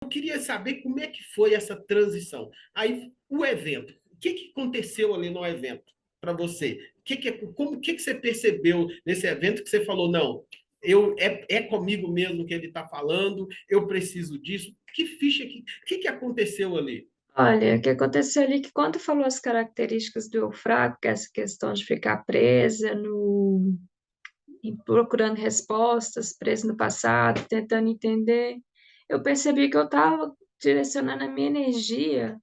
Eu queria saber como é que foi essa transição. Aí, o evento. O que aconteceu ali no evento para você? O que você percebeu nesse evento que você falou, não, é comigo mesmo que ele está falando, eu preciso disso. Que ficha, que aconteceu ali? Olha, o que aconteceu ali é que quando falou as características do eu fraco, que é essa questão de ficar presa no, procurando respostas, presa no passado, tentando entender, eu percebi que eu estava direcionando a minha energia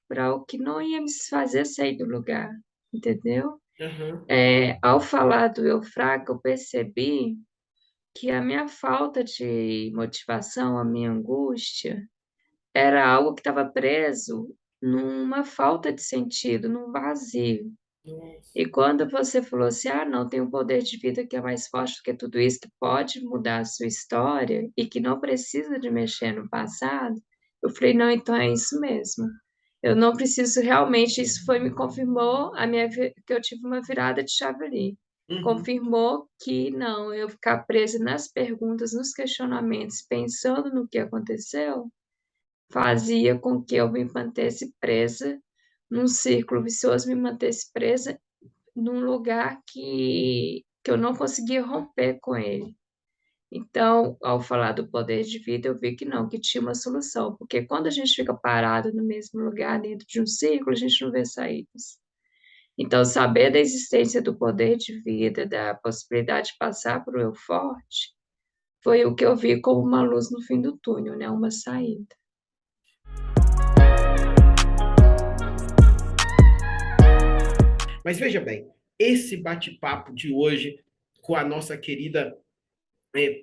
para o que não ia me fazer sair do lugar, entendeu? Aham. Ao falar do eu fraco, eu percebi que a minha falta de motivação, a minha angústia, era algo que estava preso numa falta de sentido, num vazio. Nossa. E quando você falou assim, ah, não, tem um poder de vida que é mais forte do que tudo isso, que pode mudar a sua história e que não precisa de mexer no passado, eu falei, não, então é isso mesmo. Eu não preciso realmente, isso foi, me confirmou que eu tive uma virada de chave ali. Uhum. Confirmou que não, eu ficar presa nas perguntas, nos questionamentos, pensando no que aconteceu, fazia com que eu me mantesse presa num círculo vicioso, me mantesse presa num lugar que eu não conseguia romper com ele. Então, ao falar do poder de vida, eu vi que não, que tinha uma solução, porque quando a gente fica parado no mesmo lugar, dentro de um círculo, a gente não vê saídas. Então, saber da existência do poder de vida, da possibilidade de passar por um eu forte, foi o que eu vi como uma luz no fim do túnel, né? Uma saída. Mas veja bem, esse bate-papo de hoje com a nossa querida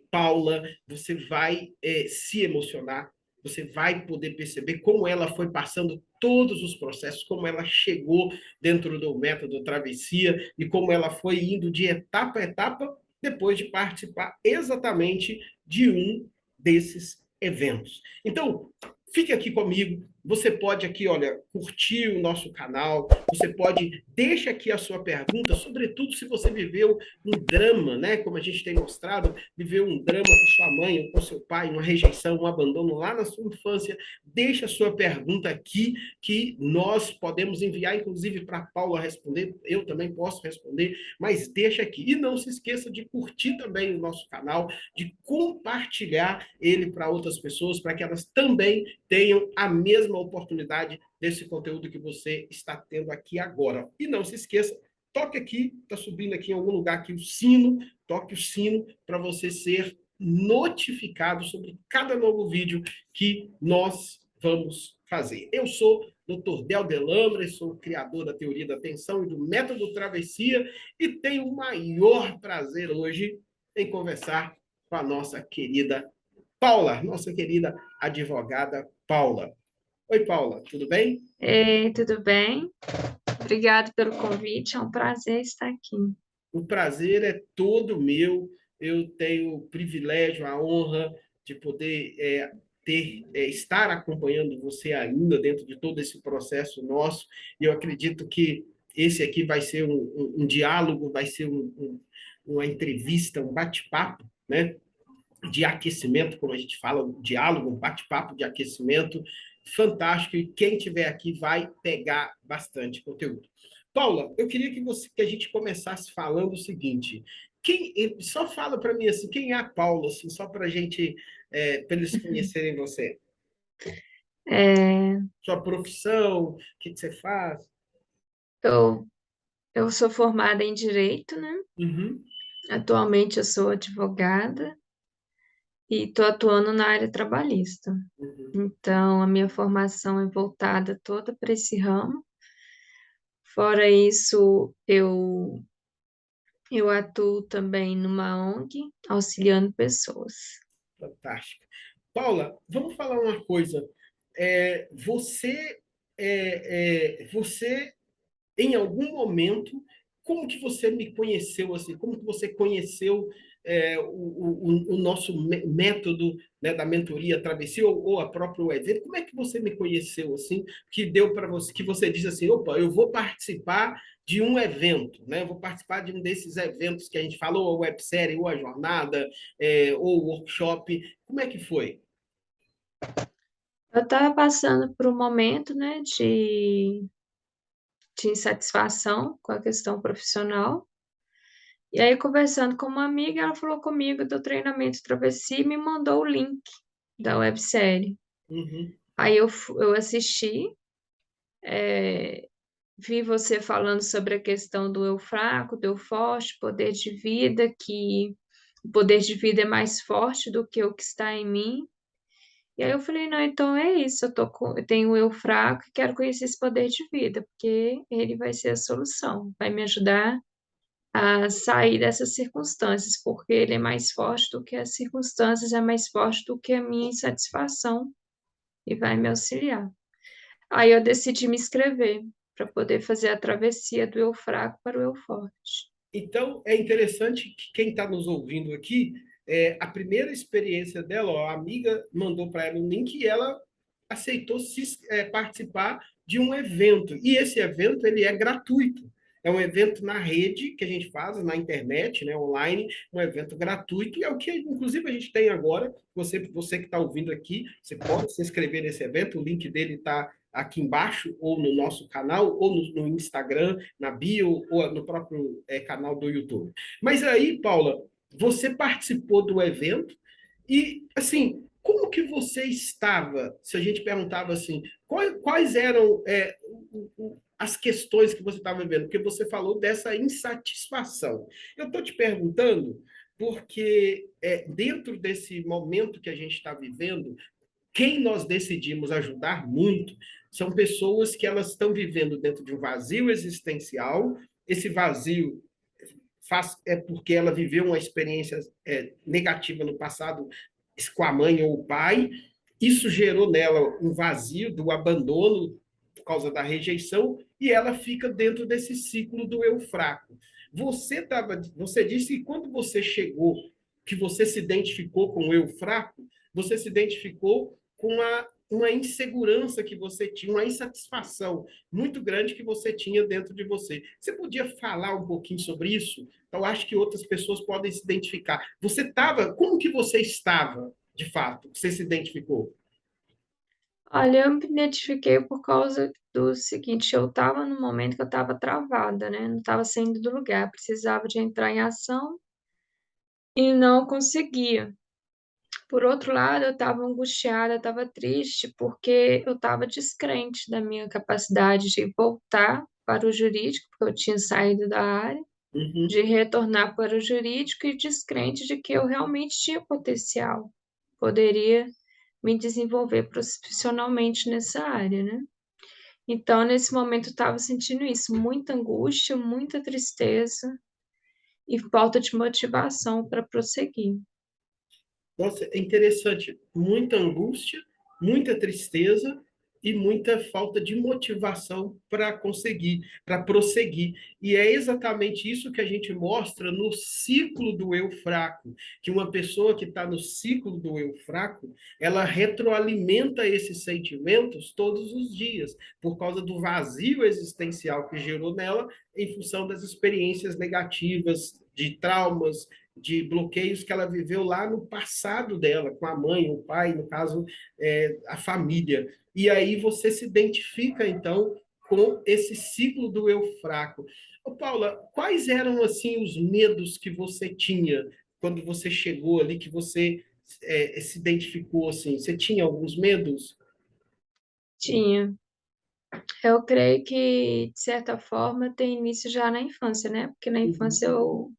Paula, você vai se emocionar, você vai poder perceber como ela foi passando todos os processos, como ela chegou dentro do método Travessia e como ela foi indo de etapa a etapa depois de participar exatamente de um desses eventos. Então, fique aqui comigo. Você pode aqui, olha, curtir o nosso canal. Você pode deixa aqui a sua pergunta, sobretudo se você viveu um drama, né? Como a gente tem mostrado, viveu um drama com sua mãe ou com seu pai, uma rejeição, um abandono lá na sua infância. Deixa a sua pergunta aqui que nós podemos enviar, inclusive para a Paula responder. Eu também posso responder, mas deixa aqui. E não se esqueça de curtir também o nosso canal, de compartilhar ele para outras pessoas, para que elas também tenham a mesma oportunidade desse conteúdo que você está tendo aqui agora. E não se esqueça, toque aqui, está subindo aqui em algum lugar aqui o sino, toque o sino para você ser notificado sobre cada novo vídeo que nós vamos fazer. Eu sou Dr. Del Delambre, sou o criador da teoria da atenção e do método Travessia e tenho o maior prazer hoje em conversar com a nossa querida Paula, nossa querida advogada Paula. Oi, Paula, tudo bem? Ei, tudo bem? Obrigado pelo convite, é um prazer estar aqui. O prazer é todo meu. Eu tenho o privilégio, a honra de poder estar acompanhando você ainda dentro de todo esse processo nosso. E eu acredito que esse aqui vai ser um diálogo, vai ser uma entrevista, um bate-papo, né? De aquecimento, como a gente fala, um diálogo, um bate-papo de aquecimento fantástico. E quem tiver aqui vai pegar bastante conteúdo. Paula, eu queria que a gente começasse falando o seguinte: só fala para mim assim, quem é a Paula, assim, só para a gente, para eles conhecerem você, É, sua profissão, o que você faz? eu, eu sou formada em Direito, né? Uhum, Atualmente eu sou advogada e estou atuando na área trabalhista. uhum. Então, a minha formação é voltada toda para esse ramo. Fora isso, eu atuo também numa ONG, auxiliando pessoas. Fantástico. Paula, vamos falar uma coisa. Você em algum momento, como que você me conheceu assim? Como que você conheceu o nosso método, né, da mentoria Travessia ou a própria evento? Como é que você me conheceu assim? Que deu para você, que você disse assim, opa, eu vou participar de um evento, né? Eu vou participar de um desses eventos que a gente falou, ou a websérie, ou a jornada, ou o workshop. Como é que foi? Eu estava passando por um momento, né, de insatisfação com a questão profissional. E aí, conversando com uma amiga, ela falou comigo do treinamento Travessia e me mandou o link da websérie. Uhum. Aí eu assisti, vi você falando sobre a questão do eu fraco, do eu forte, poder de vida, que o poder de vida é mais forte do que o que está em mim. E aí eu falei, não, então é isso, eu tenho o eu fraco e quero conhecer esse poder de vida, porque ele vai ser a solução, vai me ajudar a sair dessas circunstâncias, porque ele é mais forte do que as circunstâncias, é mais forte do que a minha insatisfação e vai me auxiliar. Aí eu decidi me inscrever para poder fazer a travessia do eu fraco para o eu forte. Então, é interessante que quem está nos ouvindo aqui, a primeira experiência dela, ó, a amiga mandou para ela um link e ela aceitou participar de um evento. E esse evento ele é gratuito. É um evento na rede que a gente faz, na internet, né, online, um evento gratuito, e é o que, inclusive, a gente tem agora. Você que está ouvindo aqui, você pode se inscrever nesse evento, o link dele está aqui embaixo, ou no nosso canal, ou no Instagram, na bio, ou no próprio canal do YouTube. Mas aí, Paula, você participou do evento e, assim, como que você estava? Se a gente perguntava assim, quais eram as questões que você estava vivendo? Porque você falou dessa insatisfação. Eu estou te perguntando porque dentro desse momento que a gente está vivendo, quem nós decidimos ajudar muito são pessoas que elas estão vivendo dentro de um vazio existencial. Esse vazio é porque ela viveu uma experiência negativa no passado com a mãe ou o pai. Isso gerou nela um vazio do abandono por causa da rejeição e ela fica dentro desse ciclo do eu fraco. Você disse que quando você chegou, que você se identificou com o eu fraco, você se identificou com uma insegurança que você tinha, uma insatisfação muito grande que você tinha dentro de você. Você podia falar um pouquinho sobre isso? Então, acho que outras pessoas podem se identificar. Como que você estava, de fato? Você se identificou? Olha, eu me identifiquei por causa do seguinte, eu estava num momento que eu estava travada, né? Não estava saindo do lugar, precisava de entrar em ação e não conseguia. Por outro lado, eu estava angustiada, estava triste, porque eu estava descrente da minha capacidade de voltar para o jurídico, porque eu tinha saído da área, Uhum. de retornar para o jurídico e descrente de que eu realmente tinha potencial, poderia me desenvolver profissionalmente nessa área, né? Então, nesse momento, eu estava sentindo isso, muita angústia, muita tristeza e falta de motivação para prosseguir. Nossa, é interessante. Muita angústia, muita tristeza e muita falta de motivação para conseguir, para prosseguir. E é exatamente isso que a gente mostra no ciclo do eu fraco, que uma pessoa que está no ciclo do eu fraco, ela retroalimenta esses sentimentos todos os dias, por causa do vazio existencial que gerou nela em função das experiências negativas, de traumas, de bloqueios que ela viveu lá no passado dela, com a mãe, o pai, no caso, a família. E aí você se identifica, então, com esse ciclo do eu fraco. Ô, Paula, quais eram, assim, os medos que você tinha quando você chegou ali, que você se identificou, assim? Você tinha alguns medos? Tinha. Eu creio que, de certa forma, tem início já na infância, né? Porque na Uhum, infância eu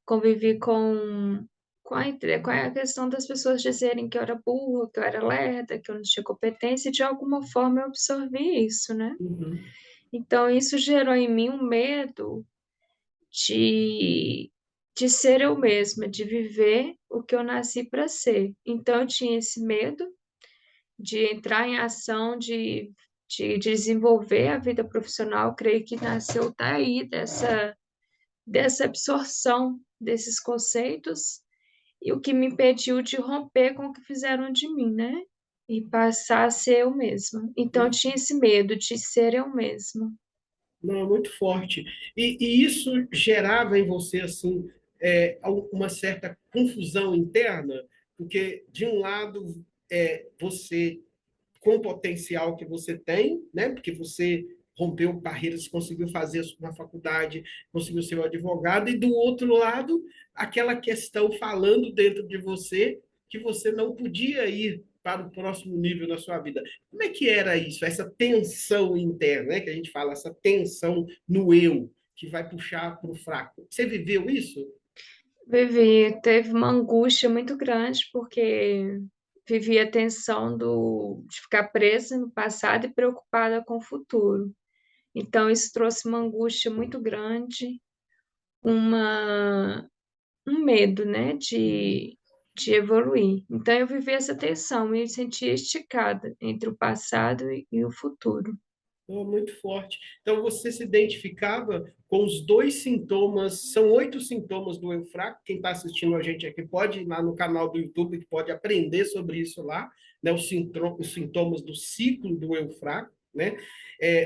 convivi com a questão das pessoas dizerem que eu era burra, que eu era lerda, que eu não tinha competência, e de alguma forma eu absorvi isso, né? uhum, Então, isso gerou em mim um medo de, de ser eu mesma, de viver o que eu nasci para ser. Então, eu tinha esse medo de entrar em ação, de desenvolver a vida profissional. Creio que nasceu daí, dessa absorção desses conceitos, e o que me impediu de romper com o que fizeram de mim, né? E passar a ser eu mesma. Então, eu uhum. tinha esse medo de ser eu mesma. Não, é muito forte. E isso gerava em você, assim, uma certa confusão interna, porque, de um lado, você com o potencial que você tem, né? Porque você rompeu barreiras, conseguiu fazer uma faculdade, conseguiu ser um advogado, e do outro lado, aquela questão falando dentro de você que você não podia ir para o próximo nível da sua vida. Como é que era isso? Essa tensão interna, né? Que a gente fala, essa tensão no eu, que vai puxar para o fraco. Você viveu isso? Vivi, teve uma angústia muito grande, porque vivi a tensão de ficar presa no passado e preocupada com o futuro. Então, isso trouxe uma angústia muito grande, uma, um medo, né, de evoluir. Então, eu vivi essa tensão, me sentia esticada entre o passado e o futuro. Oh, muito forte. Então, você se identificava com os dois sintomas, são 8 sintomas do eu fraco. Quem está assistindo a gente aqui pode ir lá no canal do YouTube, que pode aprender sobre isso lá, né? Os sintomas do ciclo do eu fraco, né?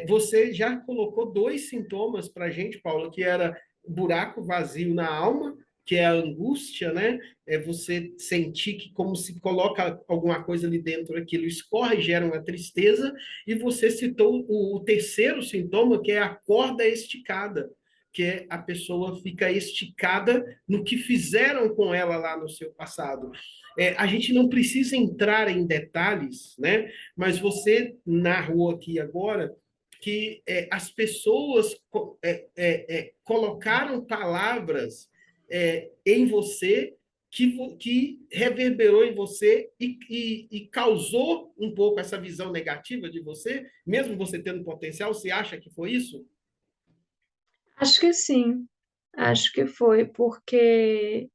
Você já colocou dois sintomas para a gente, Paula, que era buraco vazio na alma, que é a angústia, né? É você sentir que como se coloca alguma coisa ali dentro, aquilo escorre e gera uma tristeza, e você citou o terceiro sintoma, que é a corda esticada, que é a pessoa fica esticada no que fizeram com ela lá no seu passado. A gente não precisa entrar em detalhes, né? Mas você narrou aqui agora que as pessoas colocaram palavras em você que reverberou em você e causou um pouco essa visão negativa de você, mesmo você tendo potencial, você acha que foi isso? Acho que sim, acho que foi, porque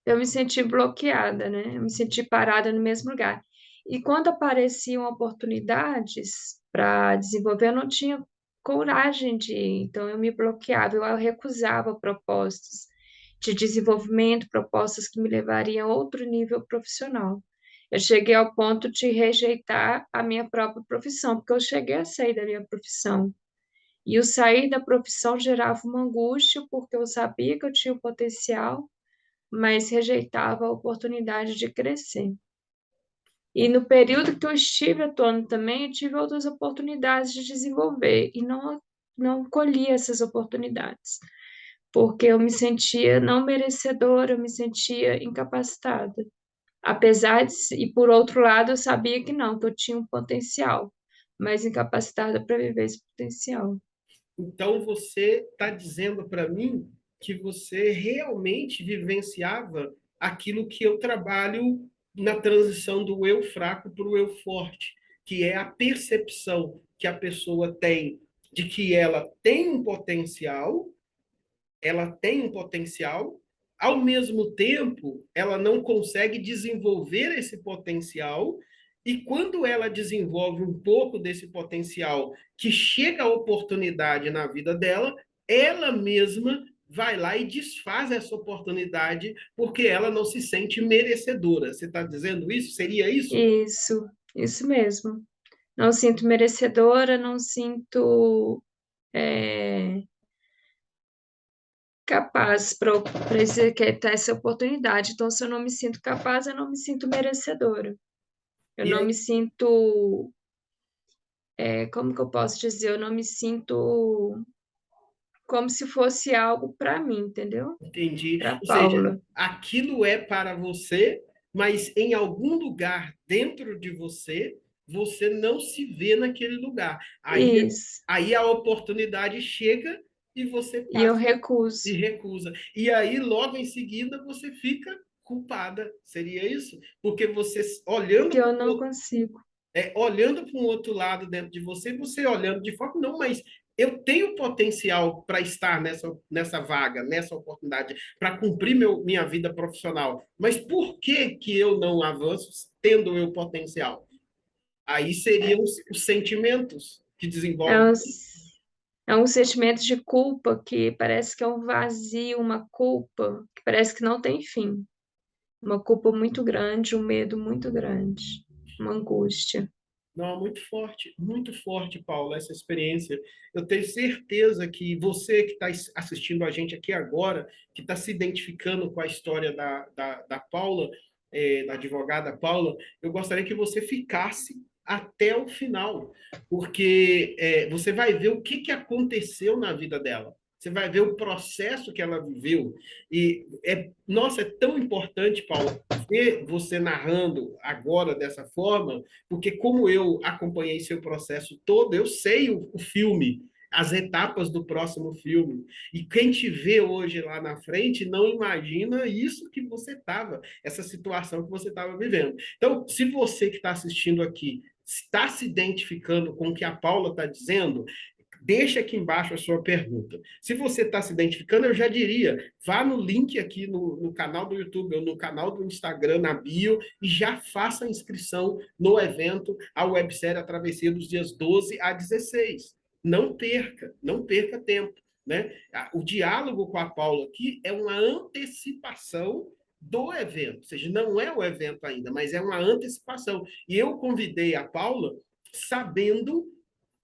eu me senti bloqueada, né? Eu me senti parada no mesmo lugar. E quando apareciam oportunidades para desenvolver, eu não tinha coragem de ir. Então, eu me bloqueava, eu recusava propostas de desenvolvimento, propostas que me levariam a outro nível profissional. Eu cheguei ao ponto de rejeitar a minha própria profissão, porque eu cheguei a sair da minha profissão. E o sair da profissão gerava uma angústia, porque eu sabia que eu tinha o potencial, mas rejeitava a oportunidade de crescer. E no período que eu estive atuando também, eu tive outras oportunidades de desenvolver e não colhi essas oportunidades, porque eu me sentia não merecedora, eu me sentia incapacitada. Apesar de, e por outro lado, eu sabia que não, que eu tinha um potencial, mas incapacitada para viver esse potencial. Então, você está dizendo para mim que você realmente vivenciava aquilo que eu trabalho na transição do eu fraco para o eu forte, que é a percepção que a pessoa tem de que ela tem um potencial, ao mesmo tempo, ela não consegue desenvolver esse potencial, e quando ela desenvolve um pouco desse potencial, que chega a oportunidade na vida dela, ela mesma vai lá e desfaz essa oportunidade porque ela não se sente merecedora. Você está dizendo isso? Seria isso? Isso mesmo. Não sinto merecedora, não sinto é, capaz para executar essa oportunidade. Então, se eu não me sinto capaz, eu não me sinto merecedora. Eu E não aí, me sinto, como que eu posso dizer? Eu não me sinto como se fosse algo para mim, entendeu? entendi. Para Ou seja, Paula. aquilo é para você, mas em algum lugar dentro de você, você não se vê naquele lugar. Isso. Aí a oportunidade chega e você E eu passa e recuso, recusa. E aí, logo em seguida, você fica culpada. Seria isso? Porque você, porque eu não consigo. olhando para um outro lado dentro de você, você olhando de forma, não, mas eu tenho potencial para estar nessa vaga, nessa oportunidade, para cumprir minha vida profissional. Mas por que que eu não avanço tendo eu potencial? Aí seriam os sentimentos que É desenvolvem. um, é um sentimento de culpa que parece que é um vazio, uma culpa que parece que não tem fim. Uma culpa muito grande, um medo muito grande, uma angústia. Não, muito forte, Paulo, essa experiência. Eu tenho certeza que você que está assistindo a gente aqui agora, que está se identificando com a história da Paula, da advogada Paula, eu gostaria que você ficasse até o final, porque você vai ver o que, que aconteceu na vida dela. Você vai ver o processo que ela viveu. E, nossa, é tão importante, Paulo, ver você narrando agora dessa forma, porque como eu acompanhei seu processo todo, eu sei o filme, as etapas do próximo filme. E quem te vê hoje lá na frente não imagina isso que você estava, essa situação que você estava vivendo. Então, se você que está assistindo aqui está se identificando com o que a Paula está dizendo, deixa aqui embaixo a sua pergunta. Se você está se identificando, eu já diria, vá no link aqui no canal do YouTube ou no canal do Instagram, na bio, e já faça a inscrição no evento, a websérie A Travessia dos dias 12 a 16. Não perca, não perca tempo. Né? O diálogo com a Paula aqui é uma antecipação do evento, ou seja, não é o evento ainda, mas é uma antecipação. E eu convidei a Paula sabendo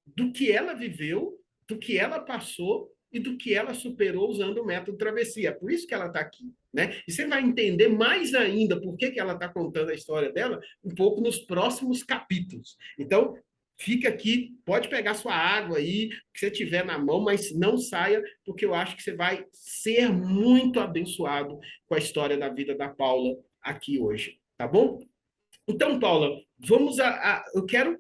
do que ela viveu, do que ela passou e do que ela superou usando o método travessia. Por isso que ela está aqui. Né? E você vai entender mais ainda por que ela está contando a história dela um pouco nos próximos capítulos. Então, fica aqui, pode pegar sua água aí, que você tiver na mão, mas não saia, porque eu acho que você vai ser muito abençoado com a história da vida da Paula aqui hoje. Tá bom? Então, Paula, vamos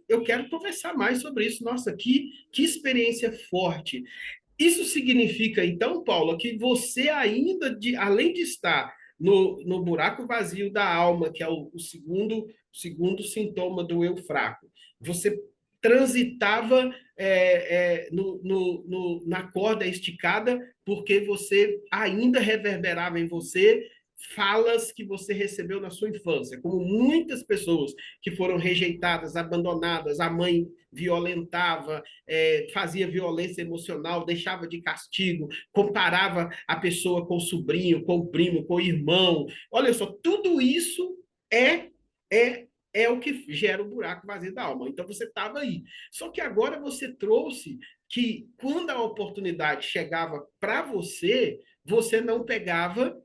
eu quero conversar mais sobre isso. Nossa, que experiência forte. Isso significa, então, Paula, que você ainda, além de estar no buraco vazio da alma, que é o segundo sintoma do eu fraco, você transitava na corda esticada porque você ainda reverberava em você falas que você recebeu na sua infância, como muitas pessoas que foram rejeitadas, abandonadas, a mãe violentava, fazia violência emocional, deixava de castigo, comparava a pessoa com o sobrinho, com o primo, com o irmão. Olha só, tudo isso é é é o que gera o buraco vazio da alma. Então você estava aí. Só que agora você trouxe que quando a oportunidade chegava para você, você não pegava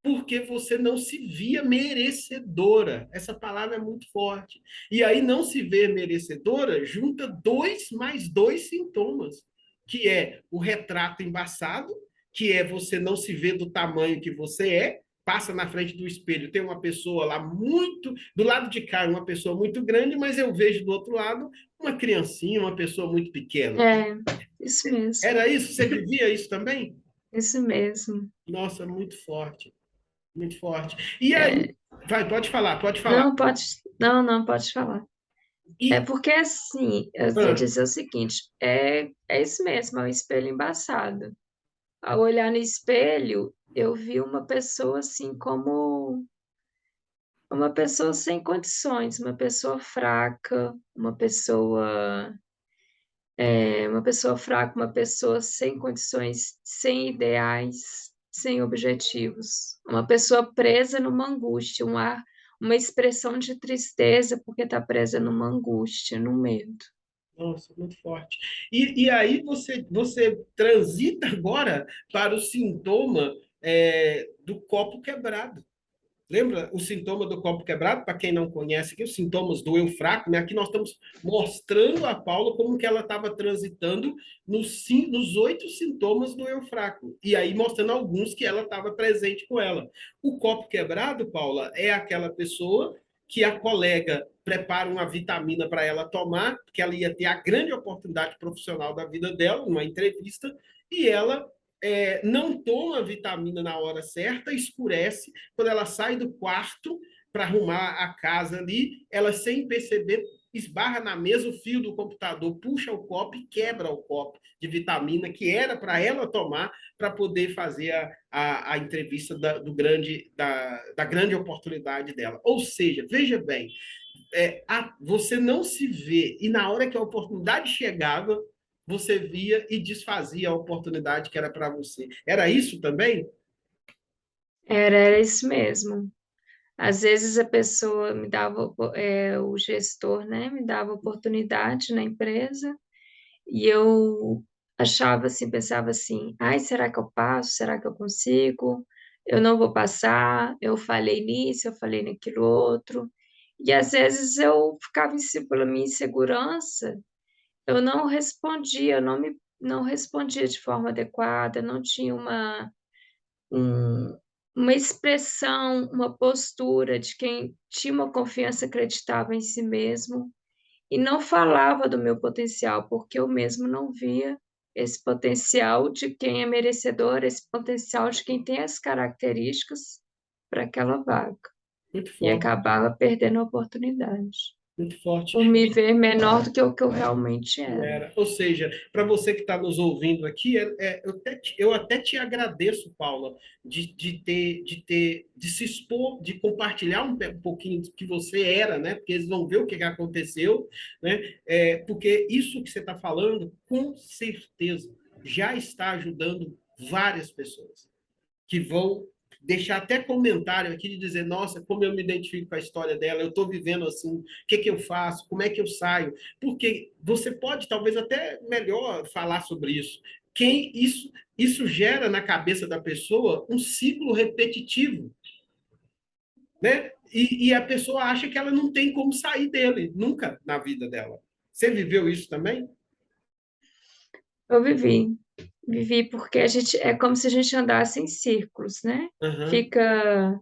porque você não se via merecedora. Essa palavra é muito forte. E aí, não se ver merecedora junta dois mais dois sintomas, que é o retrato embaçado, que é você não se ver do tamanho que você é, passa na frente do espelho, tem uma pessoa lá muito, do lado de cá, uma pessoa muito grande, mas eu vejo do outro lado uma criancinha, uma pessoa muito pequena. É, isso mesmo, Era isso? Você vivia isso também? isso mesmo. Nossa, muito forte. Muito forte. E aí, É, vai, pode falar, pode falar. não, pode, não, não, pode falar. É E, porque, assim, eu ia ah, dizer o seguinte, é isso mesmo, é um espelho embaçado. Ao olhar no espelho, eu vi uma pessoa assim como uma pessoa sem condições, uma pessoa fraca, uma pessoa fraca, uma pessoa sem condições, sem ideais, sem objetivos, uma pessoa presa numa angústia, uma expressão de tristeza porque está presa numa angústia, num medo. nossa, muito forte. E aí você transita agora para o sintoma do copo quebrado. Lembra o sintoma do copo quebrado? Para quem não conhece aqui, os sintomas do eu fraco, né? Aqui nós estamos mostrando a Paula como que ela estava transitando nos 8 sintomas do eu fraco. E aí mostrando alguns que ela estava presente com ela. O copo quebrado, Paula, é aquela pessoa que a colega prepara uma vitamina para ela tomar, que ela ia ter a grande oportunidade profissional da vida dela, uma entrevista, e ela não toma a vitamina na hora certa, escurece, quando ela sai do quarto para arrumar a casa ali, ela sem perceber esbarra na mesa o fio do computador, puxa o copo e quebra o copo de vitamina que era para ela tomar para poder fazer a entrevista da grande oportunidade dela. Ou seja, veja bem, você não se vê, e na hora que a oportunidade chegava, você via e desfazia a oportunidade que era para você. Era isso também? Era isso mesmo. Às vezes a pessoa me dava, o gestor, né, me dava oportunidade na empresa e eu achava assim, pensava assim, ai, será que eu passo? Será que eu consigo? Eu não vou passar, eu falei nisso, eu falei naquilo outro. E às vezes eu ficava pela minha insegurança, eu não respondia de forma adequada, não tinha um, uma expressão, uma postura de quem tinha uma confiança, acreditava em si mesmo e não falava do meu potencial, porque eu mesmo não via esse potencial de quem é merecedor, esse potencial de quem tem as características para aquela vaga. Muito E forte, acabava perdendo a oportunidade, muito forte. por me ver menor do que o que eu realmente era. Era. Ou seja, para você que está nos ouvindo aqui, eu até te agradeço, Paula, de se expor, de compartilhar um pouquinho do que você era, né? Porque eles vão ver o que aconteceu, né? Porque isso que você está falando, com certeza, já está ajudando várias pessoas que vão deixar até comentário aqui de dizer, nossa, como eu me identifico com a história dela, eu estou vivendo assim, o que, que eu faço, como é que eu saio? Porque você pode talvez até melhor falar sobre isso. Isso gera na cabeça da pessoa um ciclo repetitivo, né? E a pessoa acha que ela não tem como sair dele, nunca na vida dela. Você viveu isso também? Eu vivi porque a gente é como se a gente andasse em círculos, né? Uhum. Fica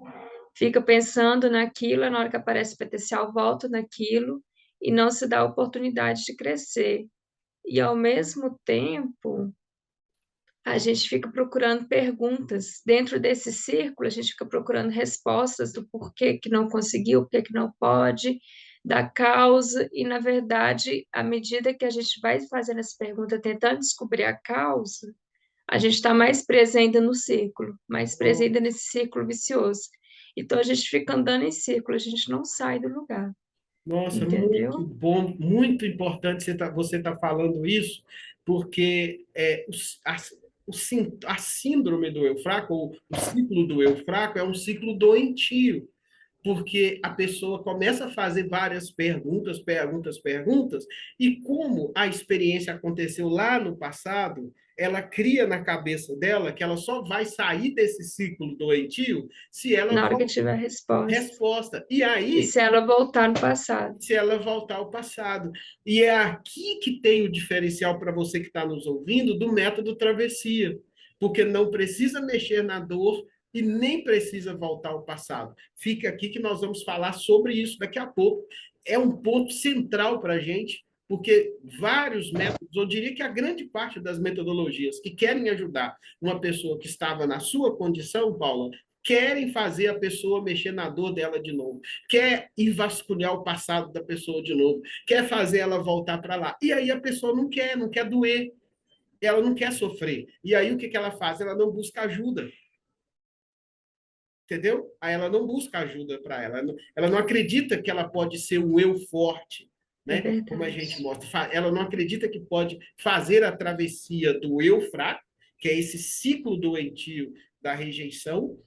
fica pensando naquilo, na hora que aparece o potencial, volta naquilo e não se dá a oportunidade de crescer. E ao mesmo tempo, a gente fica procurando perguntas. Dentro desse círculo, a gente fica procurando respostas do porquê que não conseguiu, porquê que não pode, da causa, e na verdade, à medida que a gente vai fazendo essa pergunta, tentando descobrir a causa, a gente está mais preso ainda no círculo, mais preso ainda nesse círculo vicioso. Então a gente fica andando em círculo, a gente não sai do lugar, Nossa, muito entendeu? bom, muito importante você tá falando isso, porque a síndrome do eu fraco, ou o ciclo do eu fraco, é um ciclo doentio, porque a pessoa começa a fazer várias perguntas, perguntas, perguntas, e como a experiência aconteceu lá no passado, ela cria na cabeça dela que ela só vai sair desse ciclo doentio se ela Na hora que for tiver a resposta. resposta. E E aí se ela voltar no passado? se ela voltar ao passado. E é aqui que tem o diferencial para você que está nos ouvindo do método travessia, porque não precisa mexer na dor e nem precisa voltar ao passado. Fica aqui que nós vamos falar sobre isso daqui a pouco. É um ponto central para a gente, porque vários métodos, eu diria que a grande parte das metodologias que querem ajudar uma pessoa que estava na sua condição, Paula, querem fazer a pessoa mexer na dor dela de novo, quer ir vasculhar o passado da pessoa de novo, quer fazer ela voltar para lá. E aí a pessoa não quer doer, ela não quer sofrer. E aí o que ela faz? Ela não busca ajuda, entendeu? Aí ela não busca ajuda para ela não acredita que ela pode ser um eu forte, É né? Como a gente verdade. mostra. Ela não acredita que pode fazer a travessia do eu fraco, que é esse ciclo doentio da rejeição,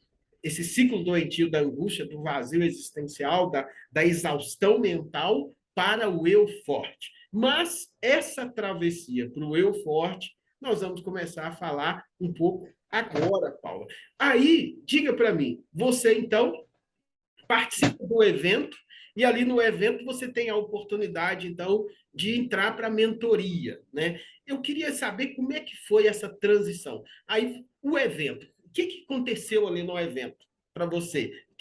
esse ciclo doentio da angústia, do vazio existencial, da exaustão mental para o eu forte. Mas essa travessia para o eu forte, nós vamos começar a falar um pouco agora, Paula. Aí, diga para mim, você então participa do evento e ali no evento você tem a oportunidade então de entrar para a mentoria, né? Eu queria saber como é que foi essa transição. Aí o evento, o que que aconteceu ali no evento para você? O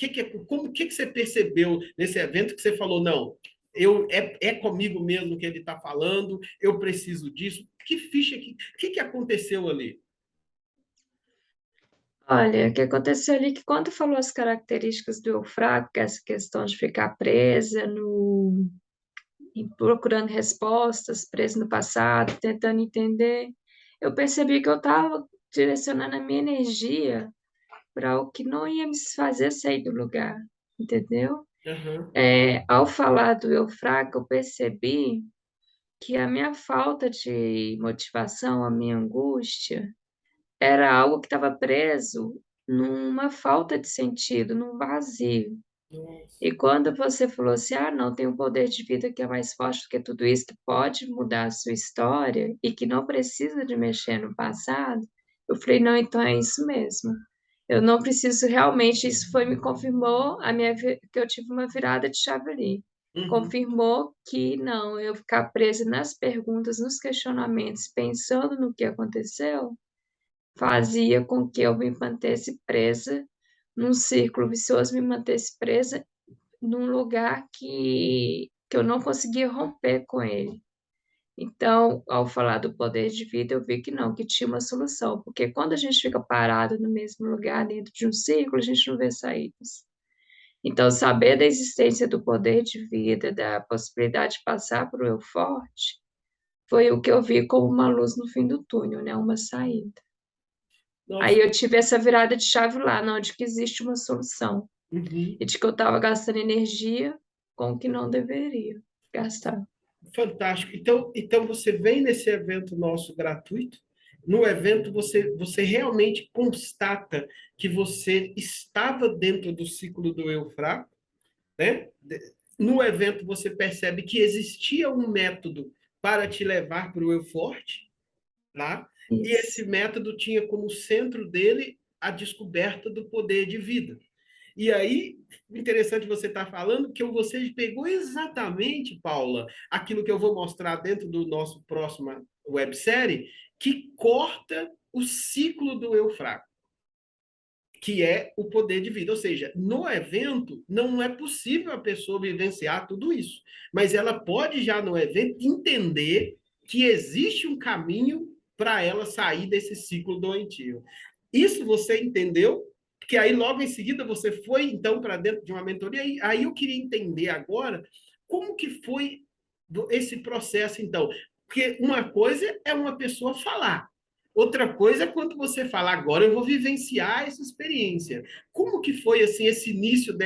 que você percebeu nesse evento que você falou não? É comigo mesmo que ele está falando, eu preciso disso. Que ficha que aconteceu ali? Olha, o que aconteceu ali é que quando falou as características do eu fraco, que é essa questão de ficar presa no, e procurando respostas, presa no passado, tentando entender, eu percebi que eu estava direcionando a minha energia para o que não ia me fazer sair do lugar, entendeu? Uhum. Ao falar do eu fraco, eu percebi que a minha falta de motivação, a minha angústia, era algo que estava preso numa falta de sentido, num vazio. Nossa. E quando você falou assim, ah, não, tem um poder de vida que é mais forte do que tudo isso, que pode mudar a sua história e que não precisa de mexer no passado, eu falei, não, então é isso mesmo. Eu não preciso realmente, isso foi, me confirmou que eu tive uma virada de chave ali. Uhum. Confirmou que não, eu ficar presa nas perguntas, nos questionamentos, pensando no que aconteceu, fazia com que eu me mantesse presa num círculo vicioso, me mantesse presa num lugar que eu não conseguia romper com ele. Então, ao falar do poder de vida, eu vi que não, que tinha uma solução, porque quando a gente fica parado no mesmo lugar, dentro de um círculo, a gente não vê saídas. Então, saber da existência do poder de vida, da possibilidade de passar por um eu forte, foi o que eu vi como uma luz no fim do túnel, né? Uma saída. Nossa. Aí eu tive essa virada de chave lá, não, de que existe uma solução. Uhum. E de que eu estava gastando energia com o que não deveria gastar. Fantástico. Então você vem nesse evento nosso gratuito. No evento, você realmente constata que você estava dentro do ciclo do eu fraco, né? No evento, você percebe que existia um método para te levar para o eu forte, lá, e Isso. esse método tinha como centro dele a descoberta do poder de vida. E aí, interessante você estar falando que você pegou exatamente, Paula, aquilo que eu vou mostrar dentro do nosso próximo websérie, que corta o ciclo do eu fraco, que é o poder de vida. Ou seja, no evento não é possível a pessoa vivenciar tudo isso, mas ela pode já no evento entender que existe um caminho para ela sair desse ciclo doentio. Isso você entendeu? Porque aí logo em seguida você foi então para dentro de uma mentoria. Aí eu queria entender agora como que foi esse processo então, porque uma coisa é uma pessoa falar, outra coisa é quando você fala, agora eu vou vivenciar essa experiência. Como que foi assim esse início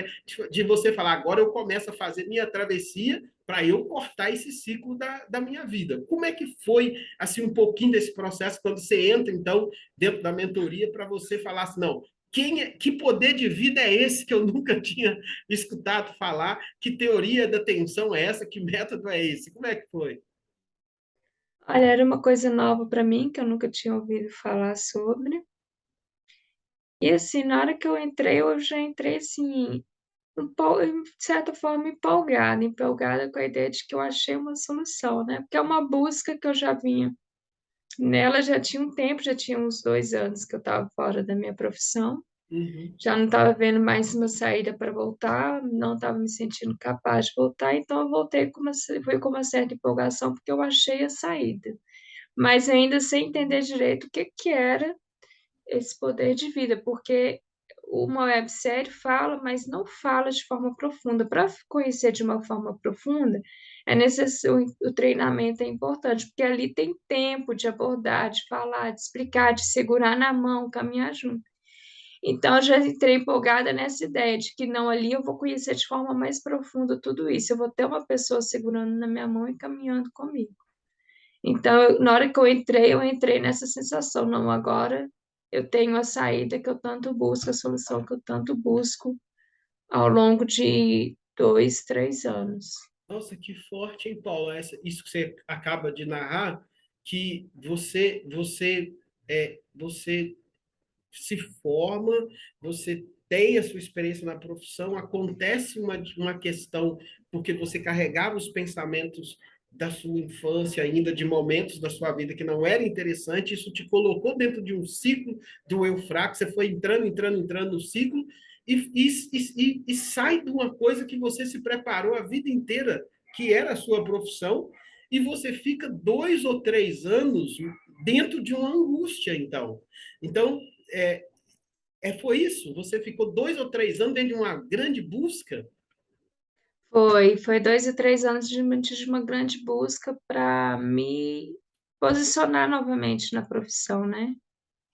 de você falar, agora eu começo a fazer minha travessia para eu cortar esse ciclo da minha vida? Como é que foi assim um pouquinho desse processo quando você entra então dentro da mentoria para você falar assim, não, que poder de vida é esse que eu nunca tinha escutado falar? Que teoria da tensão é essa? Que método é esse? Como é que foi? Olha, era uma coisa nova para mim, que eu nunca tinha ouvido falar sobre. E assim, na hora que eu já entrei assim, de certa forma empolgada com a ideia de que eu achei uma solução, né? Porque é uma busca que eu já vinha nela, já tinha um tempo, já tinha uns 2 anos que eu estava fora da minha profissão. Uhum. Já não estava vendo mais uma saída para voltar, não estava me sentindo capaz de voltar, então eu voltei foi com uma certa empolgação, porque eu achei a saída, mas ainda sem entender direito o que que era esse poder de vida, porque uma websérie fala, mas não fala de forma profunda. Para conhecer de uma forma profunda, é necessário, o treinamento é importante, porque ali tem tempo de abordar, de falar, de explicar, de segurar na mão, caminhar junto. Então, eu já entrei empolgada nessa ideia de que não, ali eu vou conhecer de forma mais profunda tudo isso. Eu vou ter uma pessoa segurando na minha mão e caminhando comigo. Então, na hora que eu entrei nessa sensação, não, agora eu tenho a saída que eu tanto busco, a solução que eu tanto busco ao longo de 2, 3 anos. Nossa, que forte, hein, Paulo? Isso que você acaba de narrar, que você se forma, você tem a sua experiência na profissão, acontece uma questão porque você carregava os pensamentos da sua infância ainda, de momentos da sua vida que não era interessante, isso te colocou dentro de um ciclo do eu fraco, você foi entrando no ciclo e sai de uma coisa que você se preparou a vida inteira, que era a sua profissão, e você fica 2 ou 3 anos dentro de uma angústia, então. Então, foi isso? Você ficou 2 ou 3 anos dentro de uma grande busca? Foi 2 e 3 anos de uma grande busca para me posicionar novamente na profissão, né?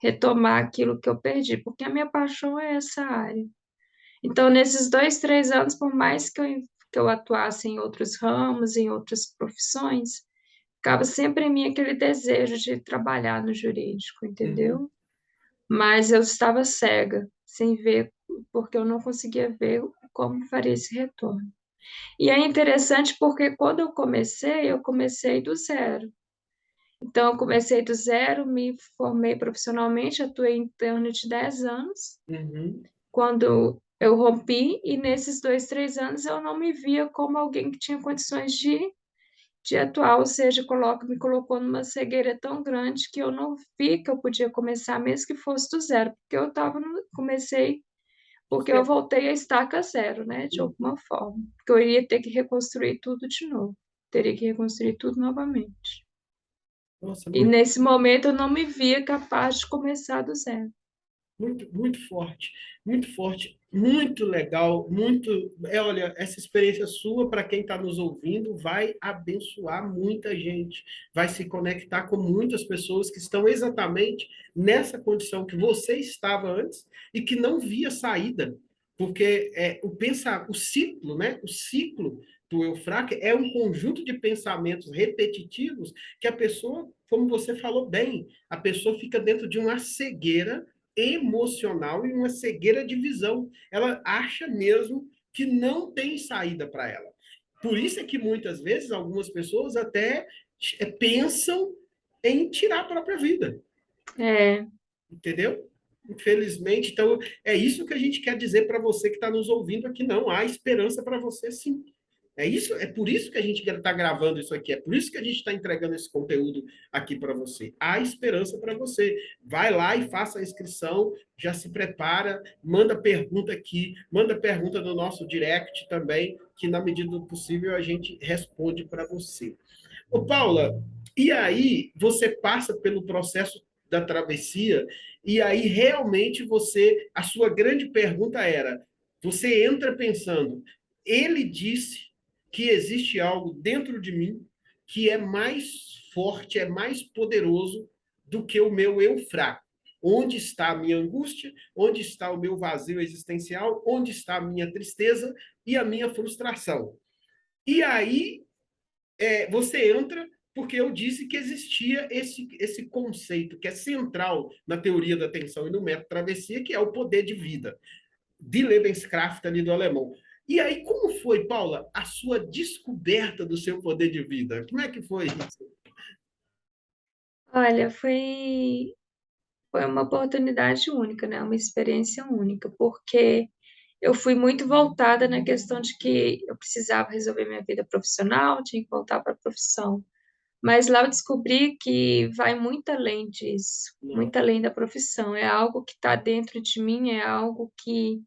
Retomar aquilo que eu perdi, porque a minha paixão é essa área. Então, nesses 2, 3 anos, por mais que eu atuasse em outros ramos, em outras profissões, ficava sempre em mim aquele desejo de trabalhar no jurídico, Uhum. entendeu? Mas eu estava cega, sem ver, porque eu não conseguia ver como faria esse retorno. E é interessante porque quando eu comecei do zero. Então, eu comecei do zero, me formei profissionalmente, atuei em torno de 10 anos, Uhum. quando eu rompi, e nesses 2, 3 anos eu não me via como alguém que tinha condições de atuar, ou seja, me colocou numa cegueira tão grande que eu não vi que eu podia começar, mesmo que fosse do zero, porque comecei, porque eu voltei a estaca zero, né, de alguma forma, porque eu iria ter que reconstruir tudo de novo, teria que reconstruir tudo novamente. Nossa, E muito, nesse momento eu não me via capaz de começar do zero. muito forte, muito legal, muito. Olha, essa experiência sua, para quem está nos ouvindo, vai abençoar muita gente, vai se conectar com muitas pessoas que estão exatamente nessa condição que você estava antes e que não via saída, porque o ciclo, né? O ciclo do Eufraque é um conjunto de pensamentos repetitivos que a pessoa, como você falou bem, a pessoa fica dentro de uma cegueira emocional e uma cegueira de visão. Ela acha mesmo que não tem saída para ela. Por isso é que muitas vezes algumas pessoas até pensam em tirar a própria vida, É, entendeu? Infelizmente, então é isso que a gente quer dizer para você que está nos ouvindo aqui. Não há esperança para você, sim. É isso, é por isso que a gente está gravando isso aqui, é por isso que a gente está entregando esse conteúdo aqui para você. Há esperança para você. Vai lá e faça a inscrição, já se prepara, manda pergunta aqui, manda pergunta no nosso direct também, que na medida do possível a gente responde para você. Ô, Paula, e aí você passa pelo processo da travessia, e aí realmente a sua grande pergunta era, você entra pensando, ele disse que existe algo dentro de mim que é mais forte, é mais poderoso do que o meu eu fraco. Onde está a minha angústia? Onde está o meu vazio existencial? Onde está a minha tristeza e a minha frustração? E aí você entra porque eu disse que existia esse conceito que é central na teoria da atenção e no método travessia, que é o poder de vida, de Lebenskraft ali do alemão. E aí, como foi, Paula, a sua descoberta do seu poder de vida? Como é que foi isso? olha, foi uma oportunidade única, né? Uma experiência única, porque eu fui muito voltada na questão de que eu precisava resolver minha vida profissional, tinha que voltar para a profissão. Mas lá eu descobri que vai muito além disso, Não. muito além da profissão. É algo que está dentro de mim, é algo que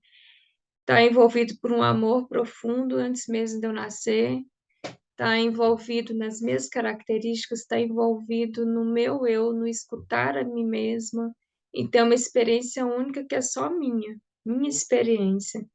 está envolvido por um amor profundo antes mesmo de eu nascer, está envolvido nas minhas características, está envolvido no meu eu, no escutar a mim mesma. Então, é uma experiência única que é só minha experiência.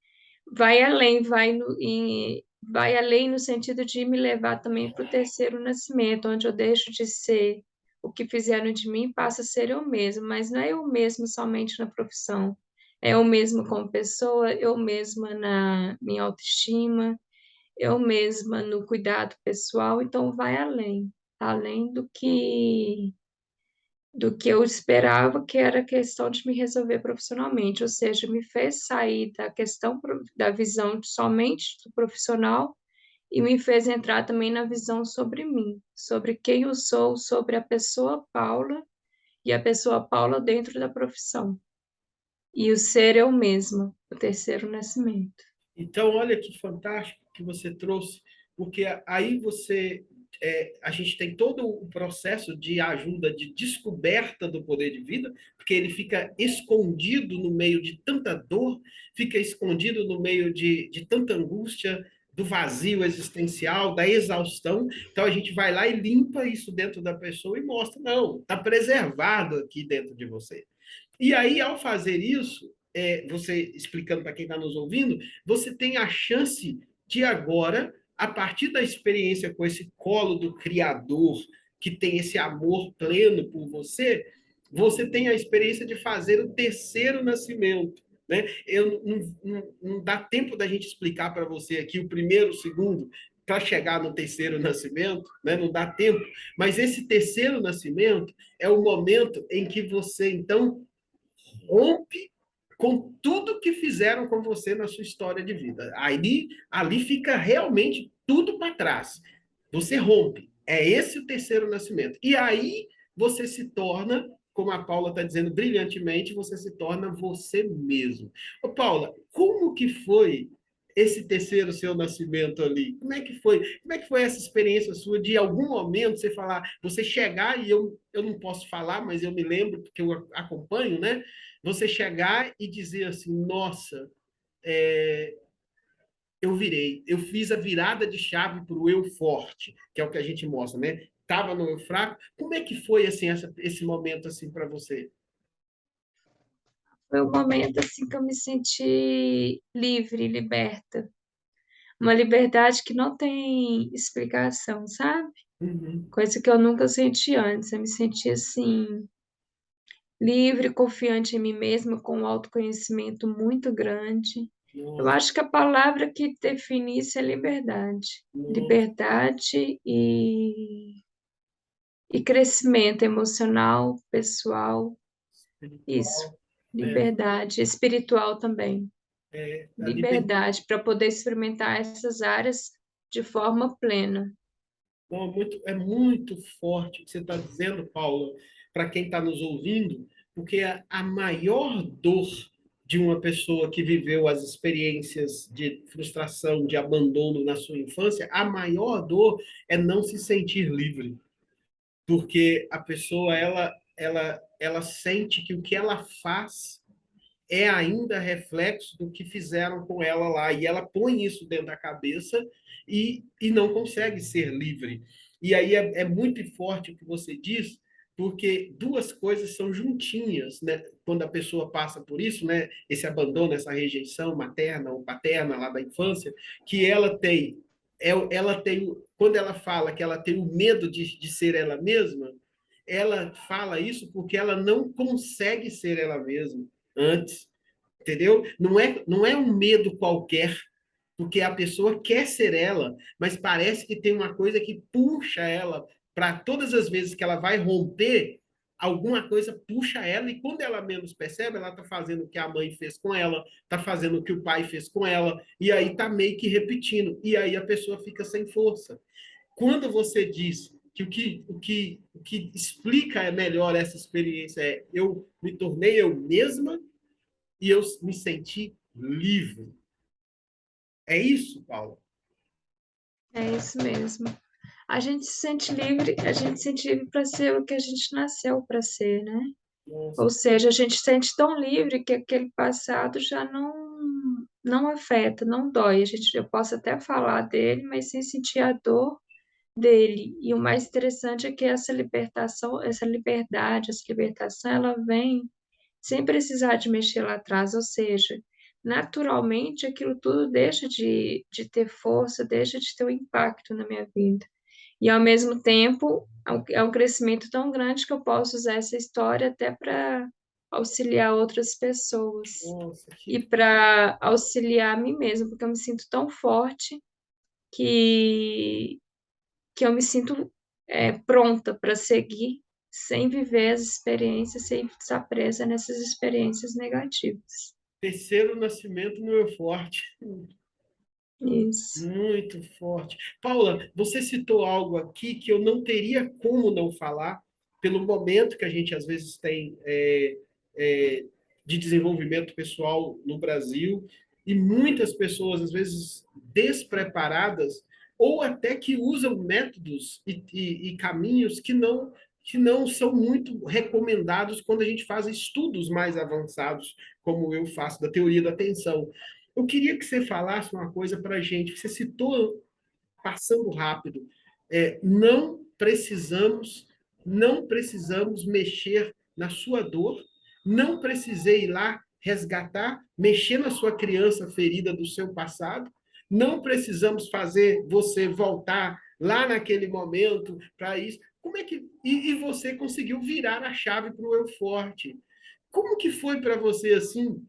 Vai além, vai além no sentido de me levar também para o terceiro nascimento, onde eu deixo de ser o que fizeram de mim, passa a ser eu mesmo, mas não é eu mesmo somente na profissão, é eu mesmo como pessoa, eu mesma na minha autoestima, eu mesma no cuidado pessoal, então vai além, além do que eu esperava, que era a questão de me resolver profissionalmente, ou seja, me fez sair da questão da visão somente do profissional e me fez entrar também na visão sobre mim, sobre quem eu sou, sobre a pessoa Paula e a pessoa Paula dentro da profissão. E o ser eu mesma, o terceiro nascimento. Então, olha que fantástico que você trouxe, porque aí a gente tem todo o processo de ajuda, de descoberta do poder de vida, porque ele fica escondido no meio de tanta dor, fica escondido no meio de tanta angústia, do vazio existencial, da exaustão. Então, a gente vai lá e limpa isso dentro da pessoa e mostra, não, está preservado aqui dentro de você. E aí, ao fazer isso, você explicando para quem está nos ouvindo, você tem a chance de agora, a partir da experiência com esse colo do Criador, que tem esse amor pleno por você, você tem a experiência de fazer o terceiro nascimento. Né? Não dá tempo da gente explicar para você aqui o primeiro, o segundo, para chegar no terceiro nascimento, né? Não dá tempo, mas esse terceiro nascimento é o momento em que você, então, rompe com tudo que fizeram com você na sua história de vida. Ali fica realmente tudo para trás. Você rompe. É esse o terceiro nascimento. E aí você se torna, como a Paula está dizendo brilhantemente, você se torna você mesmo. Ô, Paula, como que foi esse terceiro seu nascimento ali? Como é que foi? Como é que foi essa experiência sua de algum momento você falar, você chegar e eu não posso falar, mas eu me lembro porque eu acompanho, né? Você chegar e dizer assim, nossa, é, eu virei, eu fiz a virada de chave para o eu forte, que é o que a gente mostra, né? Tava no eu fraco. Como é que foi assim esse momento assim para você? Foi um momento assim que eu me senti livre, liberta. Uma liberdade que não tem explicação, sabe? Uhum. Coisa que eu nunca senti antes. Eu me senti assim, livre, confiante em mim mesma, com um autoconhecimento muito grande. Eu Nossa, acho que a palavra que define isso é liberdade. nossa, Liberdade e crescimento emocional, pessoal, isso. espiritual, é, Liberdade, espiritual também. a liberdade. Liberdade para poder experimentar essas áreas de forma plena. Não, é muito forte o que você está dizendo, Paula, para quem está nos ouvindo, porque a maior dor de uma pessoa que viveu as experiências de frustração, de abandono na sua infância, a maior dor é não se sentir livre. Porque a pessoa ela sente que o que ela faz é ainda reflexo do que fizeram com ela lá e ela põe isso dentro da cabeça e não consegue ser livre. E aí é muito forte o que você diz, porque duas coisas são juntinhas, né? Quando a pessoa passa por isso, né? Esse abandono, essa rejeição materna ou paterna lá da infância, que ela tem, quando ela fala que ela tem o medo de ser ela mesma, ela fala isso porque ela não consegue ser ela mesma antes, entendeu? Não é um medo qualquer, porque a pessoa quer ser ela, mas parece que tem uma coisa que puxa ela para todas as vezes que ela vai romper, alguma coisa puxa ela e quando ela menos percebe, ela está fazendo o que a mãe fez com ela, está fazendo o que o pai fez com ela, e aí está meio que repetindo, e aí a pessoa fica sem força. Quando você diz que o que explica melhor essa experiência é eu me tornei eu mesma e eu me senti livre. É isso, Paulo? É isso mesmo. A gente se sente livre, a gente se sente livre para ser o que a gente nasceu para ser, né? Nossa, Ou seja, a gente se sente tão livre que aquele passado já não afeta, não dói. Eu posso até falar dele, mas sem sentir a dor dele. E o mais interessante é que essa libertação, essa liberdade, essa libertação, ela vem sem precisar de mexer lá atrás, ou seja, naturalmente aquilo tudo deixa de ter força, deixa de ter um impacto na minha vida. E ao mesmo tempo, é um crescimento tão grande que eu posso usar essa história até para auxiliar outras pessoas nossa, e que para auxiliar a mim mesma, porque eu me sinto tão forte que, que eu me sinto pronta para seguir sem viver as experiências, sem estar presa nessas experiências negativas. terceiro nascimento no eu forte. Isso. Muito forte. Paula, você citou algo aqui que eu não teria como não falar, pelo momento que a gente às vezes tem de desenvolvimento pessoal no Brasil, e muitas pessoas, às vezes, despreparadas, ou até que usam métodos e caminhos que não são muito recomendados quando a gente faz estudos mais avançados, como eu faço, da teoria da atenção. Eu queria que você falasse uma coisa para a gente. Você citou, passando rápido, não precisamos mexer na sua dor, não precisei ir lá resgatar, mexer na sua criança ferida do seu passado, não precisamos fazer você voltar lá naquele momento para isso. Como é que e você conseguiu virar a chave para o eu forte? Como que foi para você assim?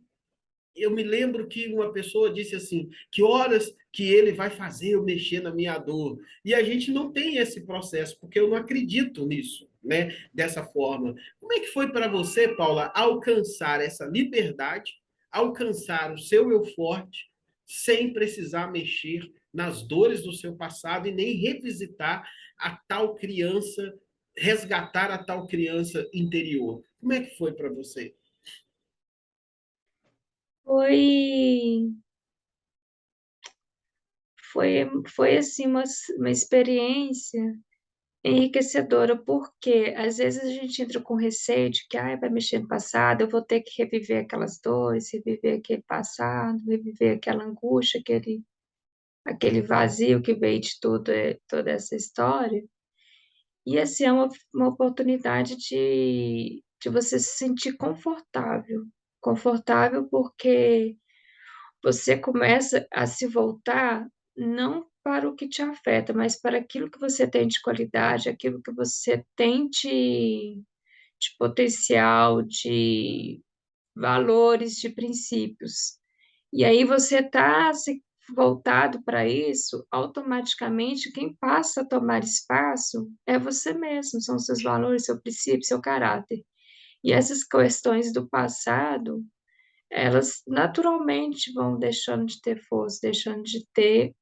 Eu me lembro que uma pessoa disse assim: que horas que ele vai fazer eu mexer na minha dor? E a gente não tem esse processo, porque eu não acredito nisso, né? Dessa forma. Como é que foi para você, Paula, alcançar essa liberdade, alcançar o seu eu forte, sem precisar mexer nas dores do seu passado e nem revisitar a tal criança, resgatar a tal criança interior. Como é que foi para você? Foi, foi assim uma experiência enriquecedora, porque às vezes a gente entra com receio de que vai mexer no passado, eu vou ter que reviver aquelas dores, reviver aquele passado, reviver aquela angústia, aquele vazio que veio de toda essa história. E assim, é uma oportunidade de você se sentir confortável. Confortável porque você começa a se voltar não para o que te afeta, mas para aquilo que você tem de qualidade, aquilo que você tem de potencial, de valores, de princípios. E aí você está se voltado para isso, automaticamente quem passa a tomar espaço é você mesmo, são seus valores, seu princípio, seu caráter. E essas questões do passado, elas naturalmente vão deixando de ter força, deixando de ter